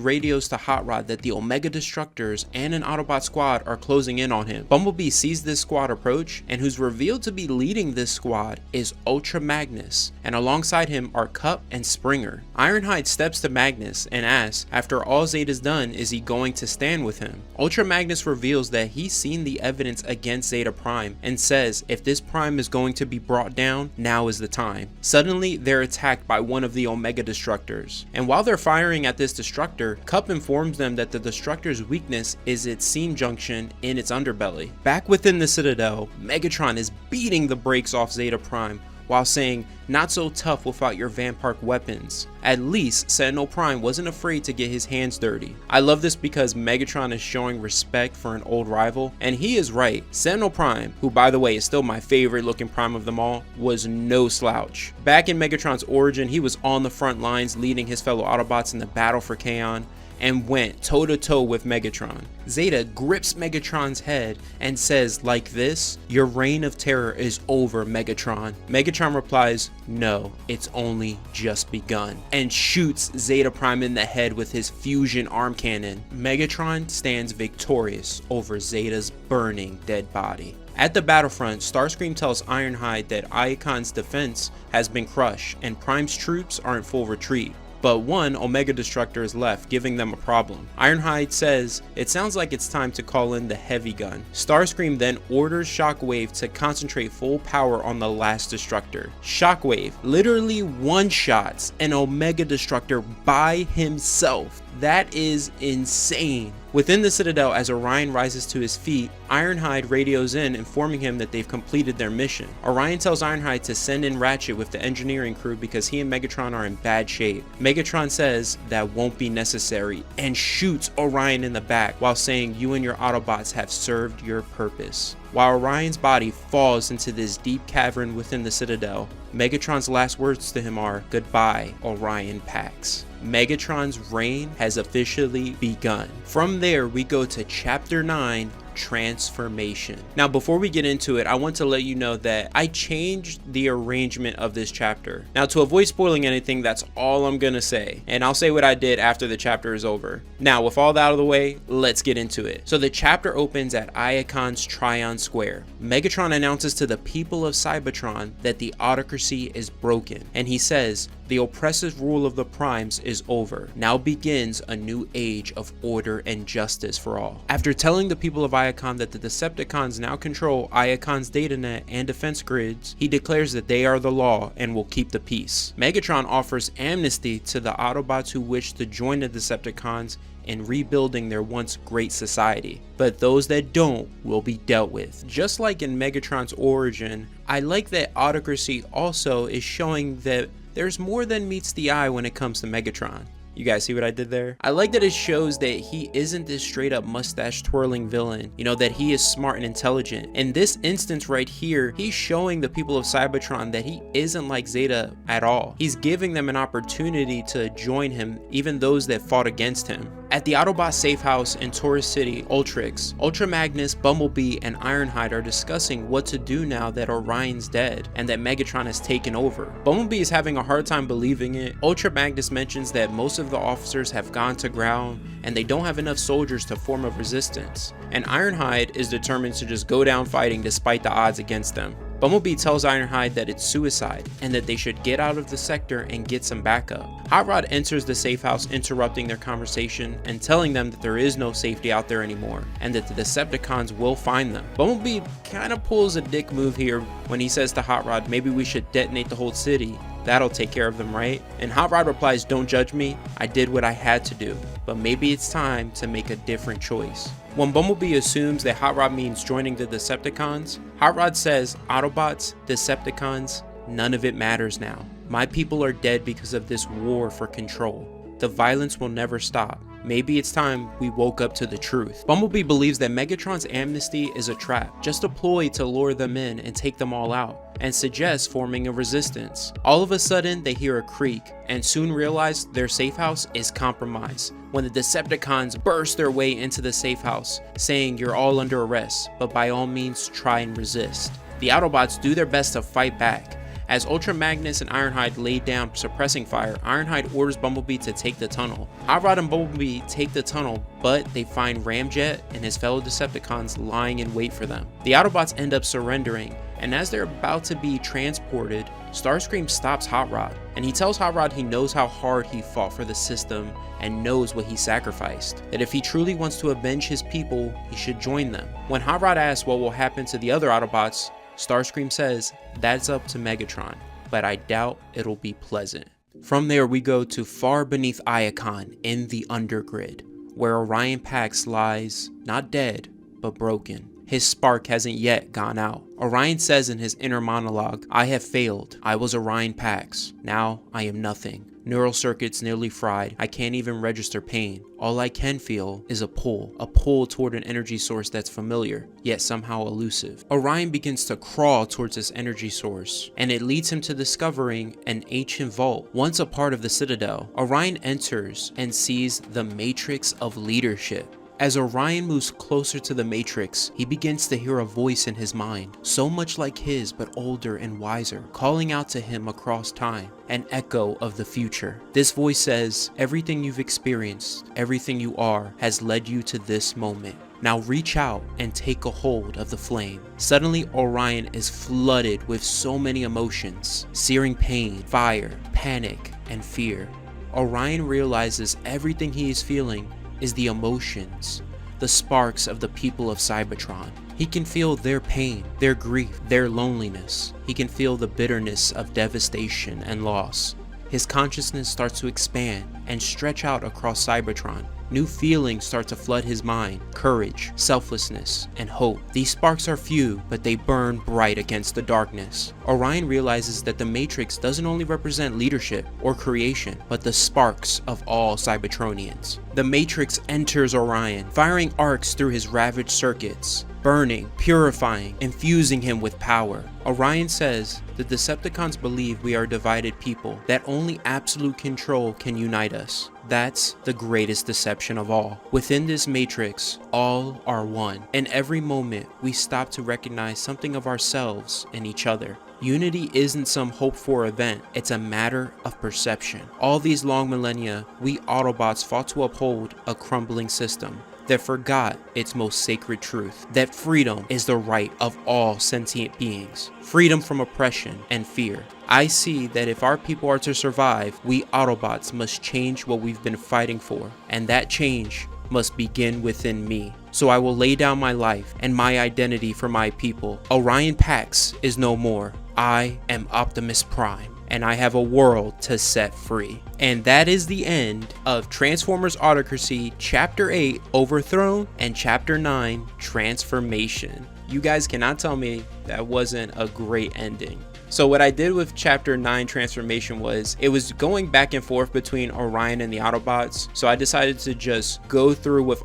radios to Hot Rod that the Omega Destructors and an Autobot squad are closing in on him. Bumblebee sees this squad approach, and who's revealed to be leading this squad is Ultra Magnus, and alongside him are Cup and Springer. Ironhide steps to Magnus and asks, after all Zeta's done, is he going to stand with him? Ultra Magnus reveals that he's seen the evidence against Zeta Prime and says if this Prime is going to be brought down, now is the time. Suddenly, they're attacked by one of the Omega Destructors, and while they're firing at this Destructor, Cup informs them that the Destructor's weakness is its seam junction in its underbelly. Back within the Citadel, Megatron is beating the brakes off Zeta Prime while saying, "Not so tough without your Vampire weapons." At least Sentinel Prime wasn't afraid to get his hands dirty. I love this because Megatron is showing respect for an old rival, and he is right. Sentinel Prime, who by the way is still my favorite looking Prime of them all, was no slouch. Back in Megatron's origin, he was on the front lines leading his fellow Autobots in the battle for Kaon, and went toe-to-toe with Megatron. Zeta grips Megatron's head and says, like this, "Your reign of terror is over, Megatron." Megatron replies, "No, it's only just begun," and shoots Zeta Prime in the head with his fusion arm cannon. Megatron stands victorious over Zeta's burning dead body. At the battlefront, Starscream tells Ironhide that Iacon's defense has been crushed and Prime's troops are in full retreat. But one Omega Destructor is left, giving them a problem. Ironhide says, "It sounds like it's time to call in the heavy gun." Starscream then orders Shockwave to concentrate full power on the last Destructor. Shockwave literally one-shots an Omega Destructor by himself. That is insane. Within the Citadel, as Orion rises to his feet, Ironhide radios in, informing him that they've completed their mission. Orion tells Ironhide to send in Ratchet with the engineering crew because he and Megatron are in bad shape. Megatron says that won't be necessary and shoots Orion in the back while saying, "You and your Autobots have served your purpose." While Orion's body falls into this deep cavern within the Citadel, Megatron's last words to him are, "Goodbye, Orion Pax." Megatron's reign has officially begun. From there, we go to Chapter 9, Transformation. Now, before we get into it, I want to let you know that I changed the arrangement of this chapter. Now, to avoid spoiling anything, that's all I'm gonna say, and I'll say what I did after the chapter is over. Now, with all that out of the way, let's get into it. So the chapter opens at Iacon's Tryon Square. Megatron announces to the people of Cybertron that the Autocracy is broken, and he says, "The oppressive rule of the Primes is over. Now begins a new age of order and justice for all." After telling the people of Iacon that the Decepticons now control Iacon's datanet and defense grids, he declares that they are the law and will keep the peace. Megatron offers amnesty to the Autobots who wish to join the Decepticons in rebuilding their once great society, but those that don't will be dealt with. Just like in Megatron's origin, I like that Autocracy also is showing that there's more than meets the eye when it comes to Megatron. You guys see what I did there? I like that it shows that he isn't this straight up mustache twirling villain, you know, that he is smart and intelligent. In this instance right here, he's showing the people of Cybertron that he isn't like Zeta at all. He's giving them an opportunity to join him, even those that fought against him. At the Autobot safe house in Taurus City, Ultrix, Ultra Magnus, Bumblebee, and Ironhide are discussing what to do now that Orion's dead and that Megatron has taken over. Bumblebee is having a hard time believing it. Ultra Magnus mentions that most of the officers have gone to ground and they don't have enough soldiers to form a resistance. And Ironhide is determined to just go down fighting despite the odds against them. Bumblebee tells Ironhide that it's suicide and that they should get out of the sector and get some backup. Hot Rod enters the safe house, interrupting their conversation and telling them that there is no safety out there anymore and that the Decepticons will find them. Bumblebee kind of pulls a dick move here when he says to Hot Rod, maybe we should detonate the whole city. That'll take care of them, right? And Hot Rod replies, don't judge me, I did what I had to do, but maybe it's time to make a different choice. When Bumblebee assumes that Hot Rod means joining the Decepticons, Hot Rod says, Autobots, Decepticons, none of it matters now. My people are dead because of this war for control. The violence will never stop. Maybe it's time we woke up to the truth. Bumblebee believes that Megatron's amnesty is a trap, just a ploy to lure them in and take them all out, and suggests forming a resistance. All of a sudden, they hear a creak, and soon realize their safe house is compromised, when the Decepticons burst their way into the safe house, saying you're all under arrest, but by all means try and resist. The Autobots do their best to fight back. As Ultra Magnus and Ironhide lay down suppressing fire, Ironhide orders Bumblebee to take the tunnel. Hot Rod and Bumblebee take the tunnel, but they find Ramjet and his fellow Decepticons lying in wait for them. The Autobots end up surrendering, and as they're about to be transported, Starscream stops Hot Rod, and he tells Hot Rod he knows how hard he fought for the system and knows what he sacrificed, that if he truly wants to avenge his people, he should join them. When Hot Rod asks what will happen to the other Autobots, Starscream says, that's up to Megatron, but I doubt it'll be pleasant. From there we go to far beneath Iacon in the undergrid, where Orion Pax lies, not dead, but broken. His spark hasn't yet gone out. Orion says in his inner monologue, I have failed. I was Orion Pax. Now I am nothing. Neural circuits nearly fried. I can't even register pain. All I can feel is a pull toward an energy source that's familiar, yet somehow elusive. Orion begins to crawl towards this energy source, and it leads him to discovering an ancient vault, once a part of the Citadel. Orion enters and sees the Matrix of Leadership. As Orion moves closer to the Matrix, he begins to hear a voice in his mind, so much like his but older and wiser, calling out to him across time, an echo of the future. This voice says, everything you've experienced, everything you are, has led you to this moment. Now reach out and take a hold of the flame. Suddenly, Orion is flooded with so many emotions, searing pain, fire, panic, and fear. Orion realizes everything he is feeling is the emotions, the sparks of the people of Cybertron. He can feel their pain, their grief, their loneliness. He can feel the bitterness of devastation and loss. His consciousness starts to expand and stretch out across Cybertron. New feelings start to flood his mind: courage, selflessness, and hope. These sparks are few, but they burn bright against the darkness. Orion realizes that the Matrix doesn't only represent leadership or creation, but the sparks of all Cybertronians. The Matrix enters Orion, firing arcs through his ravaged circuits, burning, purifying, infusing him with power. Orion says, the Decepticons believe we are a divided people, that only absolute control can unite us. That's the greatest deception of all. Within this matrix, all are one. In every moment, we stop to recognize something of ourselves and each other. Unity isn't some hoped-for event, it's a matter of perception. All these long millennia, we Autobots fought to uphold a crumbling system that forgot its most sacred truth, that freedom is the right of all sentient beings, freedom from oppression and fear. I see that if our people are to survive, we Autobots must change what we've been fighting for, and that change must begin within me. So I will lay down my life and my identity for my people. Orion Pax is no more. I am Optimus Prime, and I have a world to set free. And that is the end of Transformers Autocracy Chapter 8, Overthrown, and Chapter 9, Transformation. You guys cannot tell me that wasn't a great ending. So what I did with Chapter 9 Transformation was, it was going back and forth between Orion and the Autobots. So I decided to just go through with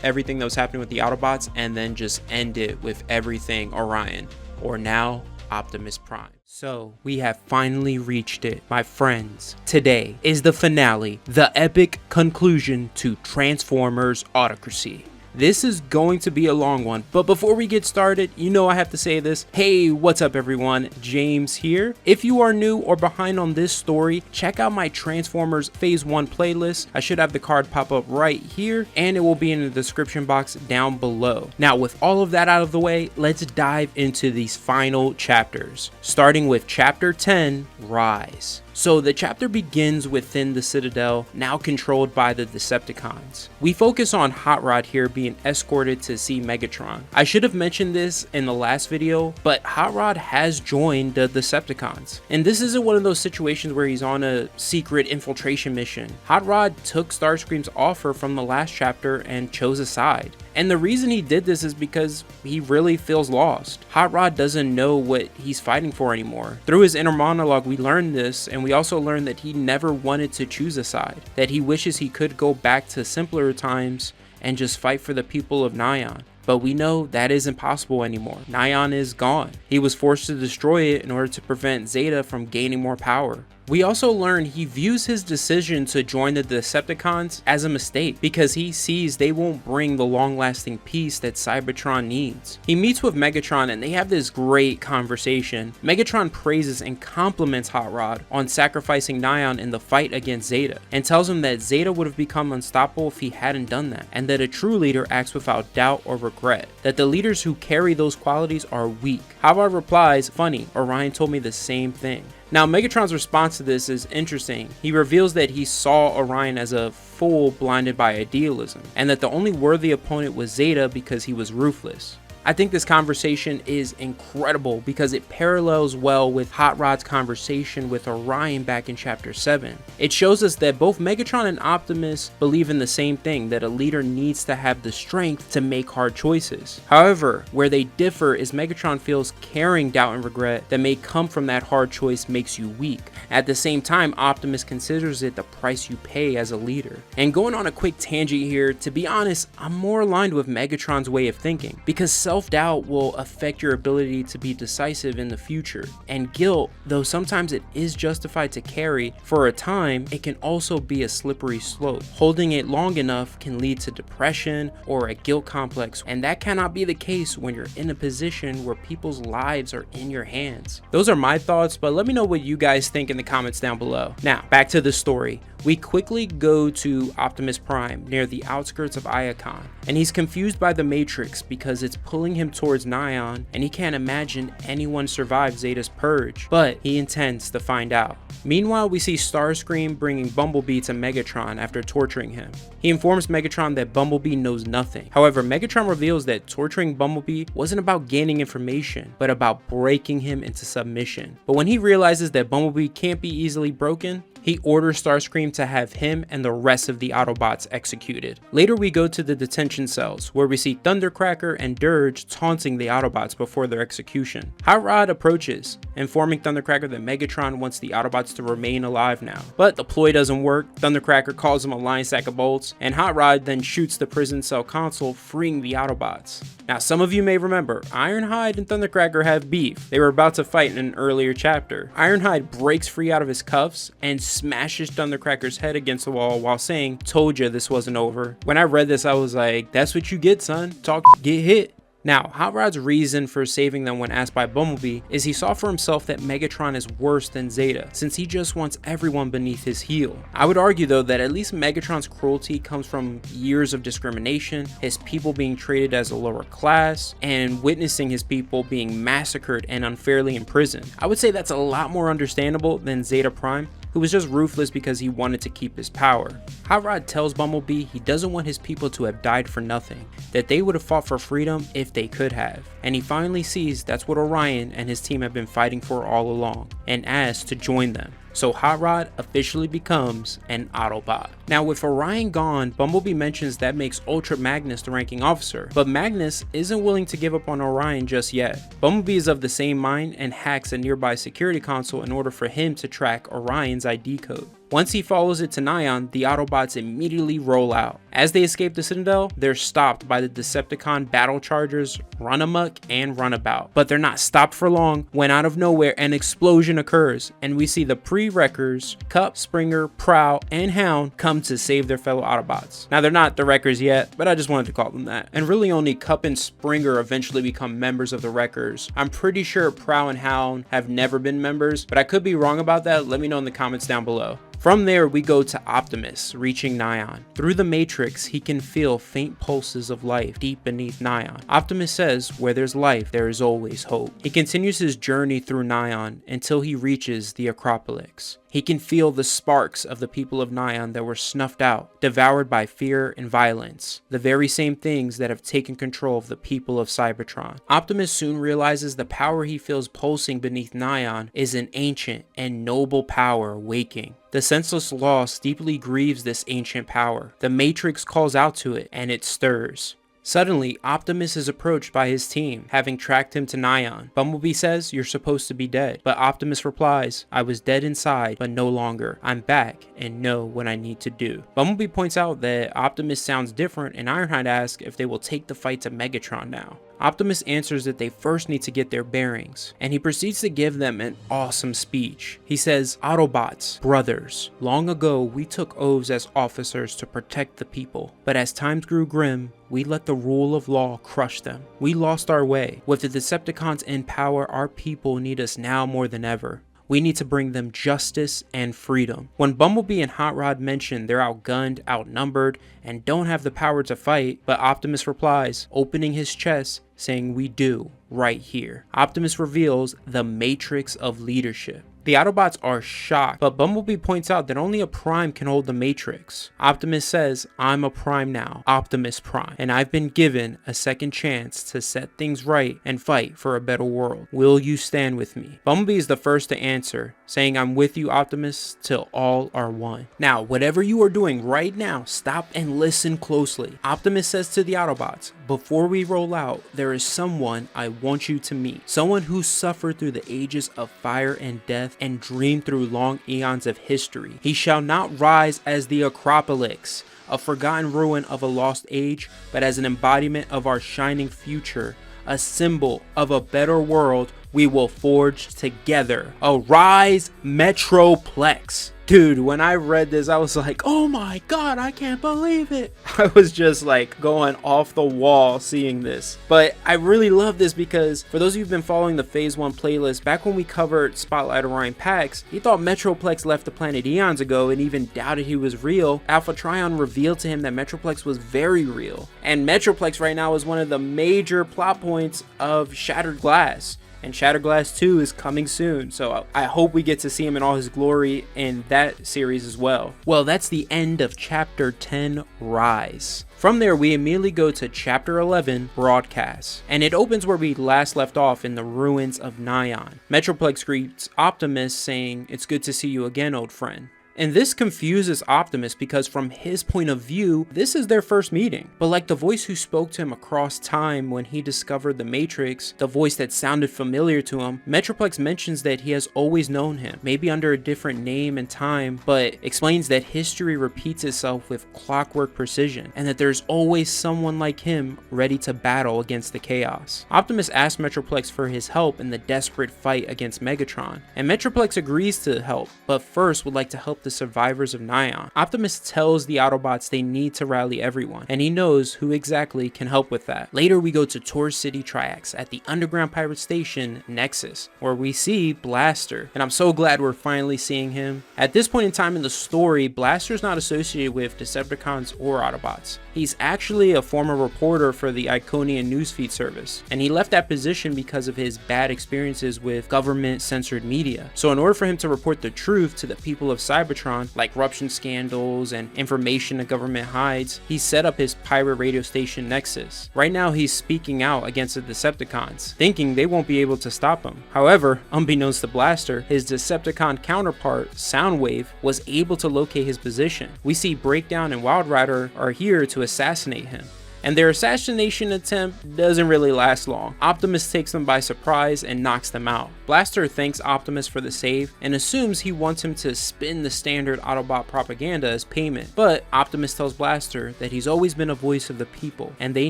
everything that was happening with the Autobots, and then just end it with everything Orion, or now Optimus Prime. So we have finally reached it, my friends. Today is the finale, the epic conclusion to Transformers Autocracy. This is going to be a long one, but before we get started, you know I have to say this. Hey, what's up everyone? James here. If you are new or behind on this story, check out my Transformers Phase 1 playlist. I should have the card pop up right here, and it will be in the description box down below. Now, with all of that out of the way, let's dive into these final chapters, starting with Chapter 10, Rise. So the chapter begins within the Citadel, now controlled by the Decepticons. We focus on Hot Rod here being escorted to see Megatron. I should have mentioned this in the last video, but Hot Rod has joined the Decepticons. And this isn't one of those situations where he's on a secret infiltration mission. Hot Rod took Starscream's offer from the last chapter and chose a side. And the reason he did this is because he really feels lost. Hot Rod doesn't know what he's fighting for anymore. Through his inner monologue, we learned this, and we also learned that he never wanted to choose a side, that he wishes he could go back to simpler times and just fight for the people of Nyan. But we know that isn't possible anymore. Nyan is gone. He was forced to destroy it in order to prevent Zeta from gaining more power. We also learn he views his decision to join the Decepticons as a mistake because he sees they won't bring the long-lasting peace that Cybertron needs. He meets with Megatron and they have this great conversation. Megatron praises and compliments Hot Rod on sacrificing Nyan in the fight against Zeta and tells him that Zeta would have become unstoppable if he hadn't done that, and that a true leader acts without doubt or regret, that the leaders who carry those qualities are weak. Hot Rod replies, "Funny, Orion told me the same thing." Now, Megatron's response to this is interesting. He reveals that he saw Orion as a fool blinded by idealism, and that the only worthy opponent was Zeta because he was ruthless. I think this conversation is incredible because it parallels well with Hot Rod's conversation with Orion back in Chapter 7. It shows us that both Megatron and Optimus believe in the same thing, that a leader needs to have the strength to make hard choices. However, where they differ is Megatron feels caring doubt and regret that may come from that hard choice makes you weak. At the same time, Optimus considers it the price you pay as a leader. And going on a quick tangent here, to be honest, I'm more aligned with Megatron's way of thinking, because self-doubt will affect your ability to be decisive in the future. And guilt, though sometimes it is justified to carry, for a time, it can also be a slippery slope. Holding it long enough can lead to depression or a guilt complex, and that cannot be the case when you're in a position where people's lives are in your hands. Those are my thoughts, but let me know what you guys think in the comments down below. Now, back to the story. We quickly go to Optimus Prime near the outskirts of Iacon, and he's confused by the Matrix because it's pulling him towards Nyan, and he can't imagine anyone survived Zeta's Purge, but he intends to find out. Meanwhile, we see Starscream bringing Bumblebee to Megatron after torturing him. He informs Megatron that Bumblebee knows nothing. However, Megatron reveals that torturing Bumblebee wasn't about gaining information, but about breaking him into submission. But when he realizes that Bumblebee can't be easily broken, he orders Starscream to have him and the rest of the Autobots executed. Later we go to the detention cells, where we see Thundercracker and Dirge taunting the Autobots before their execution. Hot Rod approaches, informing Thundercracker that Megatron wants the Autobots to remain alive now. But the ploy doesn't work. Thundercracker calls him a lying sack of bolts, and Hot Rod then shoots the prison cell console, freeing the Autobots. Now, some of you may remember, Ironhide and Thundercracker have beef. They were about to fight in an earlier chapter. Ironhide breaks free out of his cuffs and smashes Thundercracker's head against the wall while saying, "Told ya this wasn't over." When I read this, I was like, that's what you get, son. Talk, get hit. Now, Hot Rod's reason for saving them when asked by Bumblebee is he saw for himself that Megatron is worse than Zeta, since he just wants everyone beneath his heel. I would argue though that at least Megatron's cruelty comes from years of discrimination, his people being treated as a lower class, and witnessing his people being massacred and unfairly imprisoned. I would say that's a lot more understandable than Zeta Prime, who was just ruthless because he wanted to keep his power. Hot Rod tells Bumblebee he doesn't want his people to have died for nothing, that they would have fought for freedom if they could have, and he finally sees that's what Orion and his team have been fighting for all along, and asks to join them. So Hot Rod officially becomes an Autobot. Now with Orion gone, Bumblebee mentions that makes Ultra Magnus the ranking officer, but Magnus isn't willing to give up on Orion just yet. Bumblebee is of the same mind and hacks a nearby security console in order for him to track Orion's ID code. Once he follows it to Nyan, the Autobots immediately roll out. As they escape the Citadel, they're stopped by the Decepticon battle chargers Run Amok and Runabout. But they're not stopped for long when out of nowhere an explosion occurs, and we see the pre-Wreckers, Cup, Springer, Prowl, and Hound come to save their fellow Autobots. Now they're not the Wreckers yet, but I just wanted to call them that. And really only Cup and Springer eventually become members of the Wreckers. I'm pretty sure Prowl and Hound have never been members, but I could be wrong about that. Let me know in the comments down below. From there, we go to Optimus, reaching Nyan. Through the Matrix, he can feel faint pulses of life deep beneath Nyan. Optimus says, where there's life, there is always hope. He continues his journey through Nyan until he reaches the Acropolis. He can feel the sparks of the people of Nyan that were snuffed out, devoured by fear and violence, the very same things that have taken control of the people of Cybertron. Optimus soon realizes the power he feels pulsing beneath Nyan is an ancient and noble power waking. The senseless loss deeply grieves this ancient power. The Matrix calls out to it, and it stirs. Suddenly, Optimus is approached by his team, having tracked him to Nyan. Bumblebee says, "You're supposed to be dead." But Optimus replies, "I was dead inside, but no longer. I'm back and know what I need to do." Bumblebee points out that Optimus sounds different, and Ironhide asks if they will take the fight to Megatron now. Optimus answers that they first need to get their bearings, and he proceeds to give them an awesome speech. He says, "Autobots, brothers, long ago we took oaths as officers to protect the people, but as times grew grim, we let the rule of law crush them. We lost our way. With the Decepticons in power, our people need us now more than ever. We need to bring them justice and freedom." When Bumblebee and Hot Rod mention they're outgunned, outnumbered, and don't have the power to fight, but Optimus replies, opening his chest, saying, "We do, right here." Optimus reveals the Matrix of leadership. The Autobots are shocked, but Bumblebee points out that only a Prime can hold the Matrix. Optimus says, "I'm a Prime now, Optimus Prime, and I've been given a second chance to set things right and fight for a better world. Will you stand with me?" Bumblebee is the first to answer, saying, "I'm with you, Optimus, till all are one." Now, whatever you are doing right now, stop and listen closely. Optimus says to the Autobots, "Before we roll out, there is someone I want you to meet. Someone who suffered through the ages of fire and death and dreamed through long eons of history. He shall not rise as the Acropolis, a forgotten ruin of a lost age, but as an embodiment of our shining future, a symbol of a better world we will forge together. Arise, Metroplex." Dude, when I read this, I was like, oh my god, I can't believe it. I was just like going off the wall seeing this. But I really love this because for those of you who've been following the Phase 1 playlist, back when we covered Spotlight Orion Pax, he thought Metroplex left the planet eons ago and even doubted he was real. Alpha Trion revealed to him that Metroplex was very real. And Metroplex right now is one of the major plot points of Shattered Glass. And Shattered Glass 2 is coming soon, so I hope we get to see him in all his glory in that series as well. Well, that's the end of Chapter 10, Rise. From there, we immediately go to Chapter 11, Broadcast, and it opens where we last left off in the ruins of Nyan. Metroplex greets Optimus, saying, "It's good to see you again, old friend." And this confuses Optimus because from his point of view, this is their first meeting. But like the voice who spoke to him across time when he discovered the Matrix, the voice that sounded familiar to him, Metroplex mentions that he has always known him, maybe under a different name and time, but explains that history repeats itself with clockwork precision, and that there's always someone like him ready to battle against the chaos. Optimus asks Metroplex for his help in the desperate fight against Megatron, and Metroplex agrees to help, but first would like to help the survivors of Nyan. Optimus tells the Autobots they need to rally everyone, and he knows who exactly can help with that. Later, we go to Tor City Triax at the underground pirate station Nexus, where we see Blaster, and I'm so glad we're finally seeing him. At this point in time in the story, Blaster's not associated with Decepticons or Autobots. He's actually a former reporter for the Iconian newsfeed service, and he left that position because of his bad experiences with government-censored media. So in order for him to report the truth to the people of Cybertron, like corruption scandals and information the government hides, he set up his pirate radio station Nexus. Right now he's speaking out against the Decepticons, thinking they won't be able to stop him. However, unbeknownst to Blaster, his Decepticon counterpart, Soundwave, was able to locate his position. We see Breakdown and Wild Rider are here to assassinate him, and their assassination attempt doesn't really last long. Optimus takes them by surprise and knocks them out. Blaster thanks Optimus for the save and assumes he wants him to spin the standard Autobot propaganda as payment, but Optimus tells Blaster that he's always been a voice of the people and they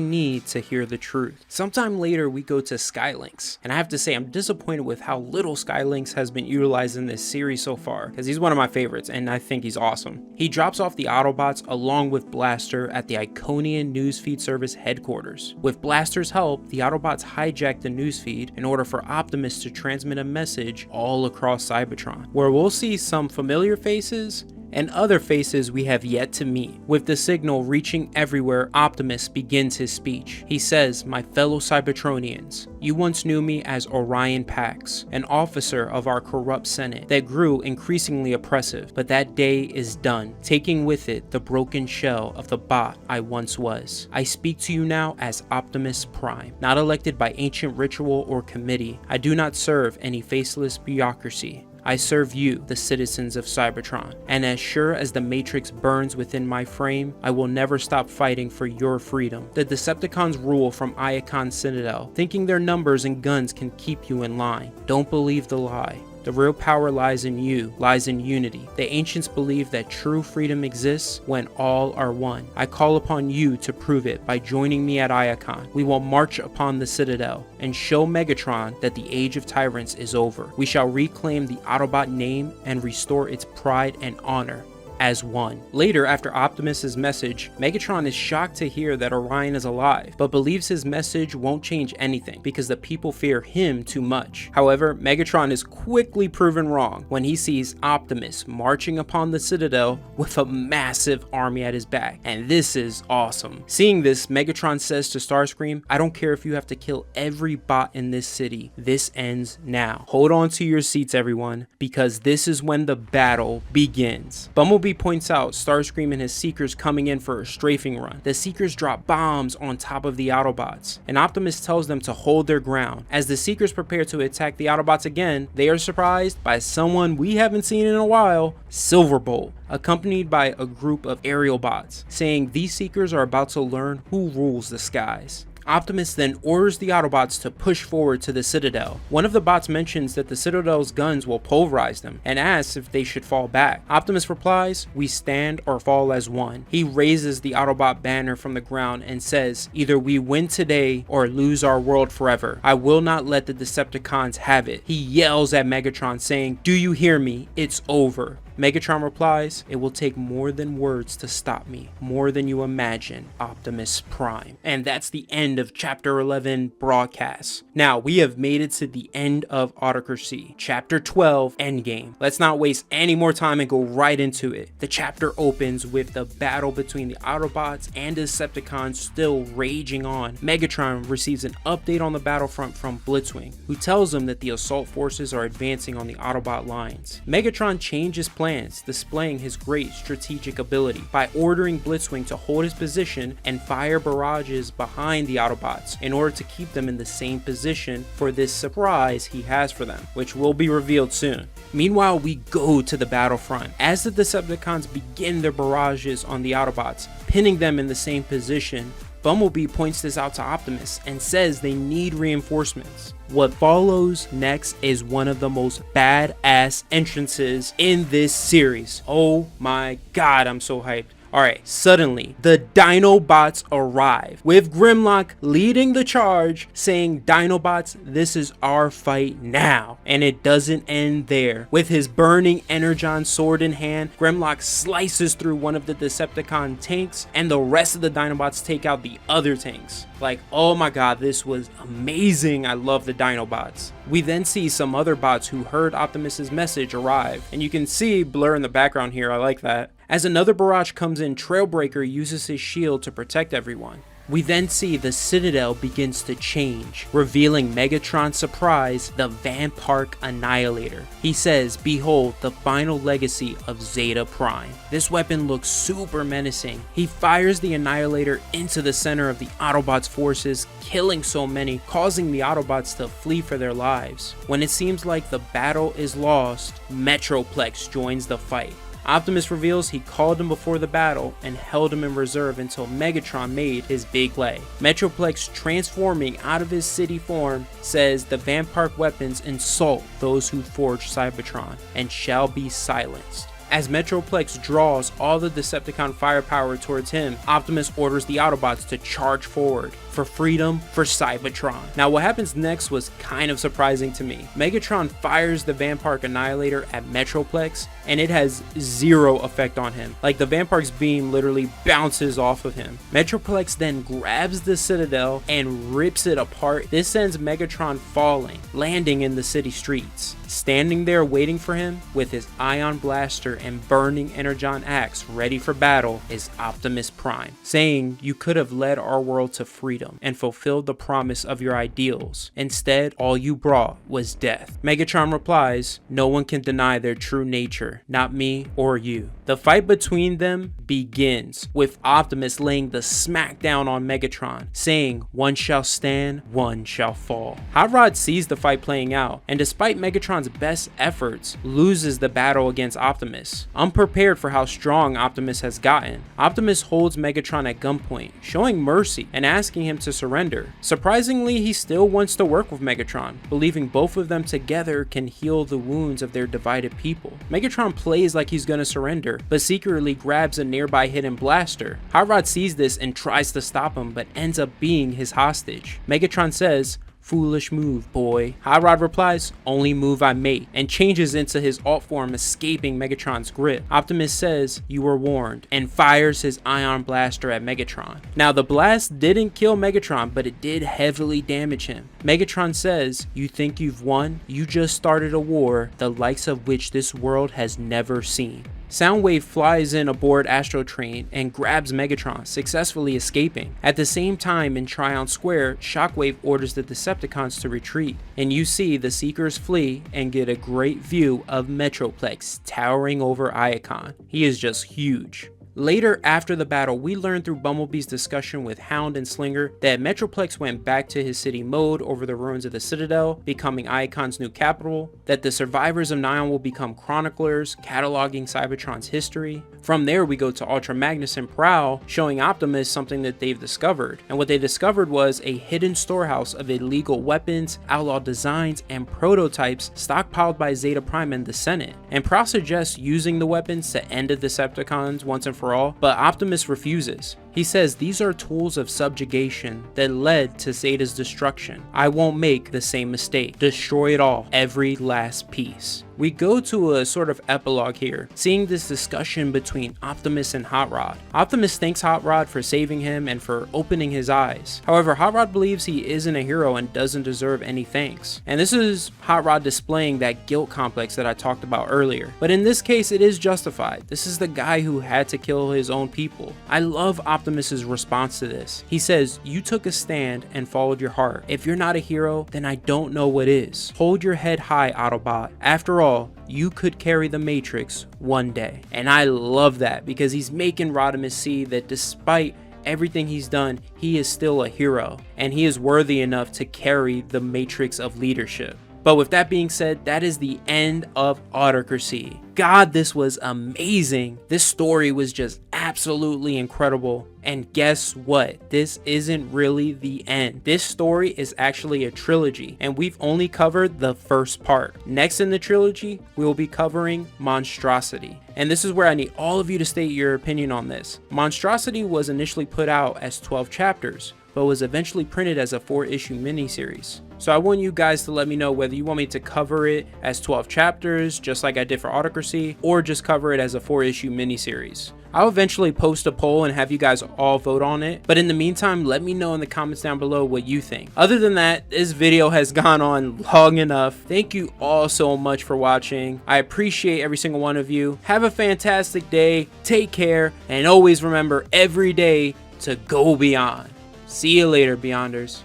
need to hear the truth. Sometime later we go to Skylynx, and I have to say I'm disappointed with how little Skylynx has been utilized in this series so far, because he's one of my favorites and I think he's awesome. He drops off the Autobots along with Blaster at the Iconian newsfeed service headquarters. With Blaster's help, the Autobots hijack the newsfeed in order for Optimus to transmit a message all across Cybertron, where we'll see some familiar faces and other faces we have yet to meet. With the signal reaching everywhere, Optimus begins his speech. He says, "My fellow Cybertronians, you once knew me as Orion Pax, an officer of our corrupt Senate that grew increasingly oppressive, but that day is done, taking with it the broken shell of the bot I once was. I speak to you now as Optimus Prime, not elected by ancient ritual or committee. I do not serve any faceless bureaucracy. I serve you, the citizens of Cybertron, and as sure as the Matrix burns within my frame, I will never stop fighting for your freedom. The Decepticons rule from Iacon Citadel, thinking their numbers and guns can keep you in line. Don't believe the lie. The real power lies in you, lies in unity. The ancients believe that true freedom exists when all are one. I call upon you to prove it by joining me at Iacon. We will march upon the Citadel and show Megatron that the age of tyrants is over. We shall reclaim the Autobot name and restore its pride and honor as one." Later, after Optimus's message, Megatron is shocked to hear that Orion is alive, but believes his message won't change anything because the people fear him too much. However, Megatron is quickly proven wrong when he sees Optimus marching upon the Citadel with a massive army at his back, and this is awesome. Seeing this, Megatron says to Starscream, "I don't care if you have to kill every bot in this city. This ends now. Hold on to your seats, everyone, because this is when the battle begins." Bumblebee points out Starscream and his Seekers coming in for a strafing run. The Seekers drop bombs on top of the Autobots, and Optimus tells them to hold their ground. As the Seekers prepare to attack the Autobots again, they are surprised by someone we haven't seen in a while, Silverbolt, accompanied by a group of aerial bots, saying these Seekers are about to learn who rules the skies. Optimus then orders the Autobots to push forward to the Citadel. One of the bots mentions that the Citadel's guns will pulverize them and asks if they should fall back. Optimus replies, "We stand or fall as one." He raises the Autobot banner from the ground and says, "Either we win today or lose our world forever. I will not let the Decepticons have it." He yells at Megatron saying, "Do you hear me? It's over." Megatron replies, "It will take more than words to stop me, more than you imagine, Optimus Prime." And that's the end of Chapter 11 broadcast. Now, we have made it to the end of Autocracy, Chapter 12, Endgame. Let's not waste any more time and go right into it. The chapter opens with the battle between the Autobots and Decepticons still raging on. Megatron receives an update on the battlefront from Blitzwing, who tells him that the assault forces are advancing on the Autobot lines. Megatron changes plans, displaying his great strategic ability by ordering Blitzwing to hold his position and fire barrages behind the Autobots in order to keep them in the same position for this surprise he has for them, which will be revealed soon. Meanwhile, we go to the battlefront as the Decepticons begin their barrages on the Autobots, pinning them in the same position. Bumblebee points this out to Optimus and says they need reinforcements. What follows next is one of the most badass entrances in this series. Oh my god, I'm so hyped. Alright, suddenly, the Dinobots arrive, with Grimlock leading the charge, saying, "Dinobots, this is our fight now." And it doesn't end there. With his burning Energon sword in hand, Grimlock slices through one of the Decepticon tanks, and the rest of the Dinobots take out the other tanks. Like, oh my god, this was amazing. I love the Dinobots. We then see some other bots who heard Optimus's message arrive, and you can see Blur in the background here. I like that. As another barrage comes in, Trailbreaker uses his shield to protect everyone. We then see the Citadel begins to change, revealing Megatron's surprise, the Van Park Annihilator. He says, "Behold the final legacy of Zeta Prime." This weapon looks super menacing. He fires the Annihilator into the center of the Autobots' forces, killing so many, causing the Autobots to flee for their lives. When it seems like the battle is lost, Metroplex joins the fight. Optimus reveals he called him before the battle and held him in reserve until Megatron made his big lay. Metroplex, transforming out of his city form, says the Vampire weapons insult those who forge Cybertron and shall be silenced. As Metroplex draws all the Decepticon firepower towards him, Optimus orders the Autobots to charge forward for freedom for Cybertron. Now what happens next was kind of surprising to me. Megatron fires the Vampire Annihilator at Metroplex and it has zero effect on him. Like the Vampire's beam literally bounces off of him. Metroplex then grabs the Citadel and rips it apart. This sends Megatron falling, landing in the city streets. Standing there waiting for him with his ion blaster and burning energon axe ready for battle is Optimus Prime, saying, "You could have led our world to freedom and fulfilled the promise of your ideals. Instead, all you brought was death." Megatron replies, "No one can deny their true nature, not me or you." The fight between them begins with Optimus laying the smackdown on Megatron, saying, "One shall stand, one shall fall." Hot Rod sees the fight playing out, and despite Megatron's best efforts, loses the battle against Optimus. Unprepared for how strong Optimus has gotten, Optimus holds Megatron at gunpoint, showing mercy and asking him to surrender. Surprisingly, he still wants to work with Megatron, believing both of them together can heal the wounds of their divided people. Megatron plays like he's gonna surrender, but secretly grabs a nearby hidden blaster. Hot Rod sees this and tries to stop him, but ends up being his hostage. Megatron says, "Foolish move, boy." Hot Rod replies, "Only move I make," and changes into his alt form, escaping Megatron's grip. Optimus says, "You were warned," and fires his ion blaster at Megatron. Now the blast didn't kill Megatron, but it did heavily damage him. Megatron says, "You think you've won? You just started a war, the likes of which this world has never seen." Soundwave flies in aboard Astro Train and grabs Megatron, successfully escaping. At the same time, in Tryon Square, Shockwave orders the Decepticons to retreat, and you see the Seekers flee and get a great view of Metroplex towering over Iacon. He is just huge. Later after the battle, we learned through Bumblebee's discussion with Hound and Slinger that Metroplex went back to his city mode over the ruins of the Citadel, becoming Iacon's new capital, that the survivors of Nion will become chroniclers, cataloging Cybertron's history. From there, we go to Ultra Magnus and Prowl, showing Optimus something that they've discovered. And what they discovered was a hidden storehouse of illegal weapons, outlaw designs, and prototypes stockpiled by Zeta Prime and the Senate. And Prowl suggests using the weapons to end the Decepticons once and for all, but Optimus refuses. He says these are tools of subjugation that led to Zeta's destruction. I won't make the same mistake. Destroy it all, every last piece. We go to a sort of epilogue here, seeing this discussion between Optimus and Hot Rod. Optimus thanks Hot Rod for saving him and for opening his eyes. However, Hot Rod believes he isn't a hero and doesn't deserve any thanks. And this is Hot Rod displaying that guilt complex that I talked about earlier. But in this case, it is justified. This is the guy who had to kill his own people. I love Optimus's response to this. He says, "You took a stand and followed your heart. If you're not a hero, then I don't know what is. Hold your head high, Autobot. After all, you could carry the Matrix one day." And I love that because he's making Rodimus see that despite everything he's done, he is still a hero and he is worthy enough to carry the Matrix of leadership. But with that being said, that is the end of Autocracy. God, this was amazing. This story was just absolutely incredible. And guess what? This isn't really the end. This story is actually a trilogy, and we've only covered the first part. Next in the trilogy, we will be covering Monstrosity. And this is where I need all of you to state your opinion on this. Monstrosity was initially put out as 12 chapters, but was eventually printed as a 4-issue miniseries. So I want you guys to let me know whether you want me to cover it as 12 chapters, just like I did for Autocracy, or just cover it as a 4-issue miniseries. I'll eventually post a poll and have you guys all vote on it, but in the meantime, let me know in the comments down below what you think. Other than that, this video has gone on long enough. Thank you all so much for watching. I appreciate every single one of you. Have a fantastic day, take care, and always remember every day to go beyond. See you later, Beyonders.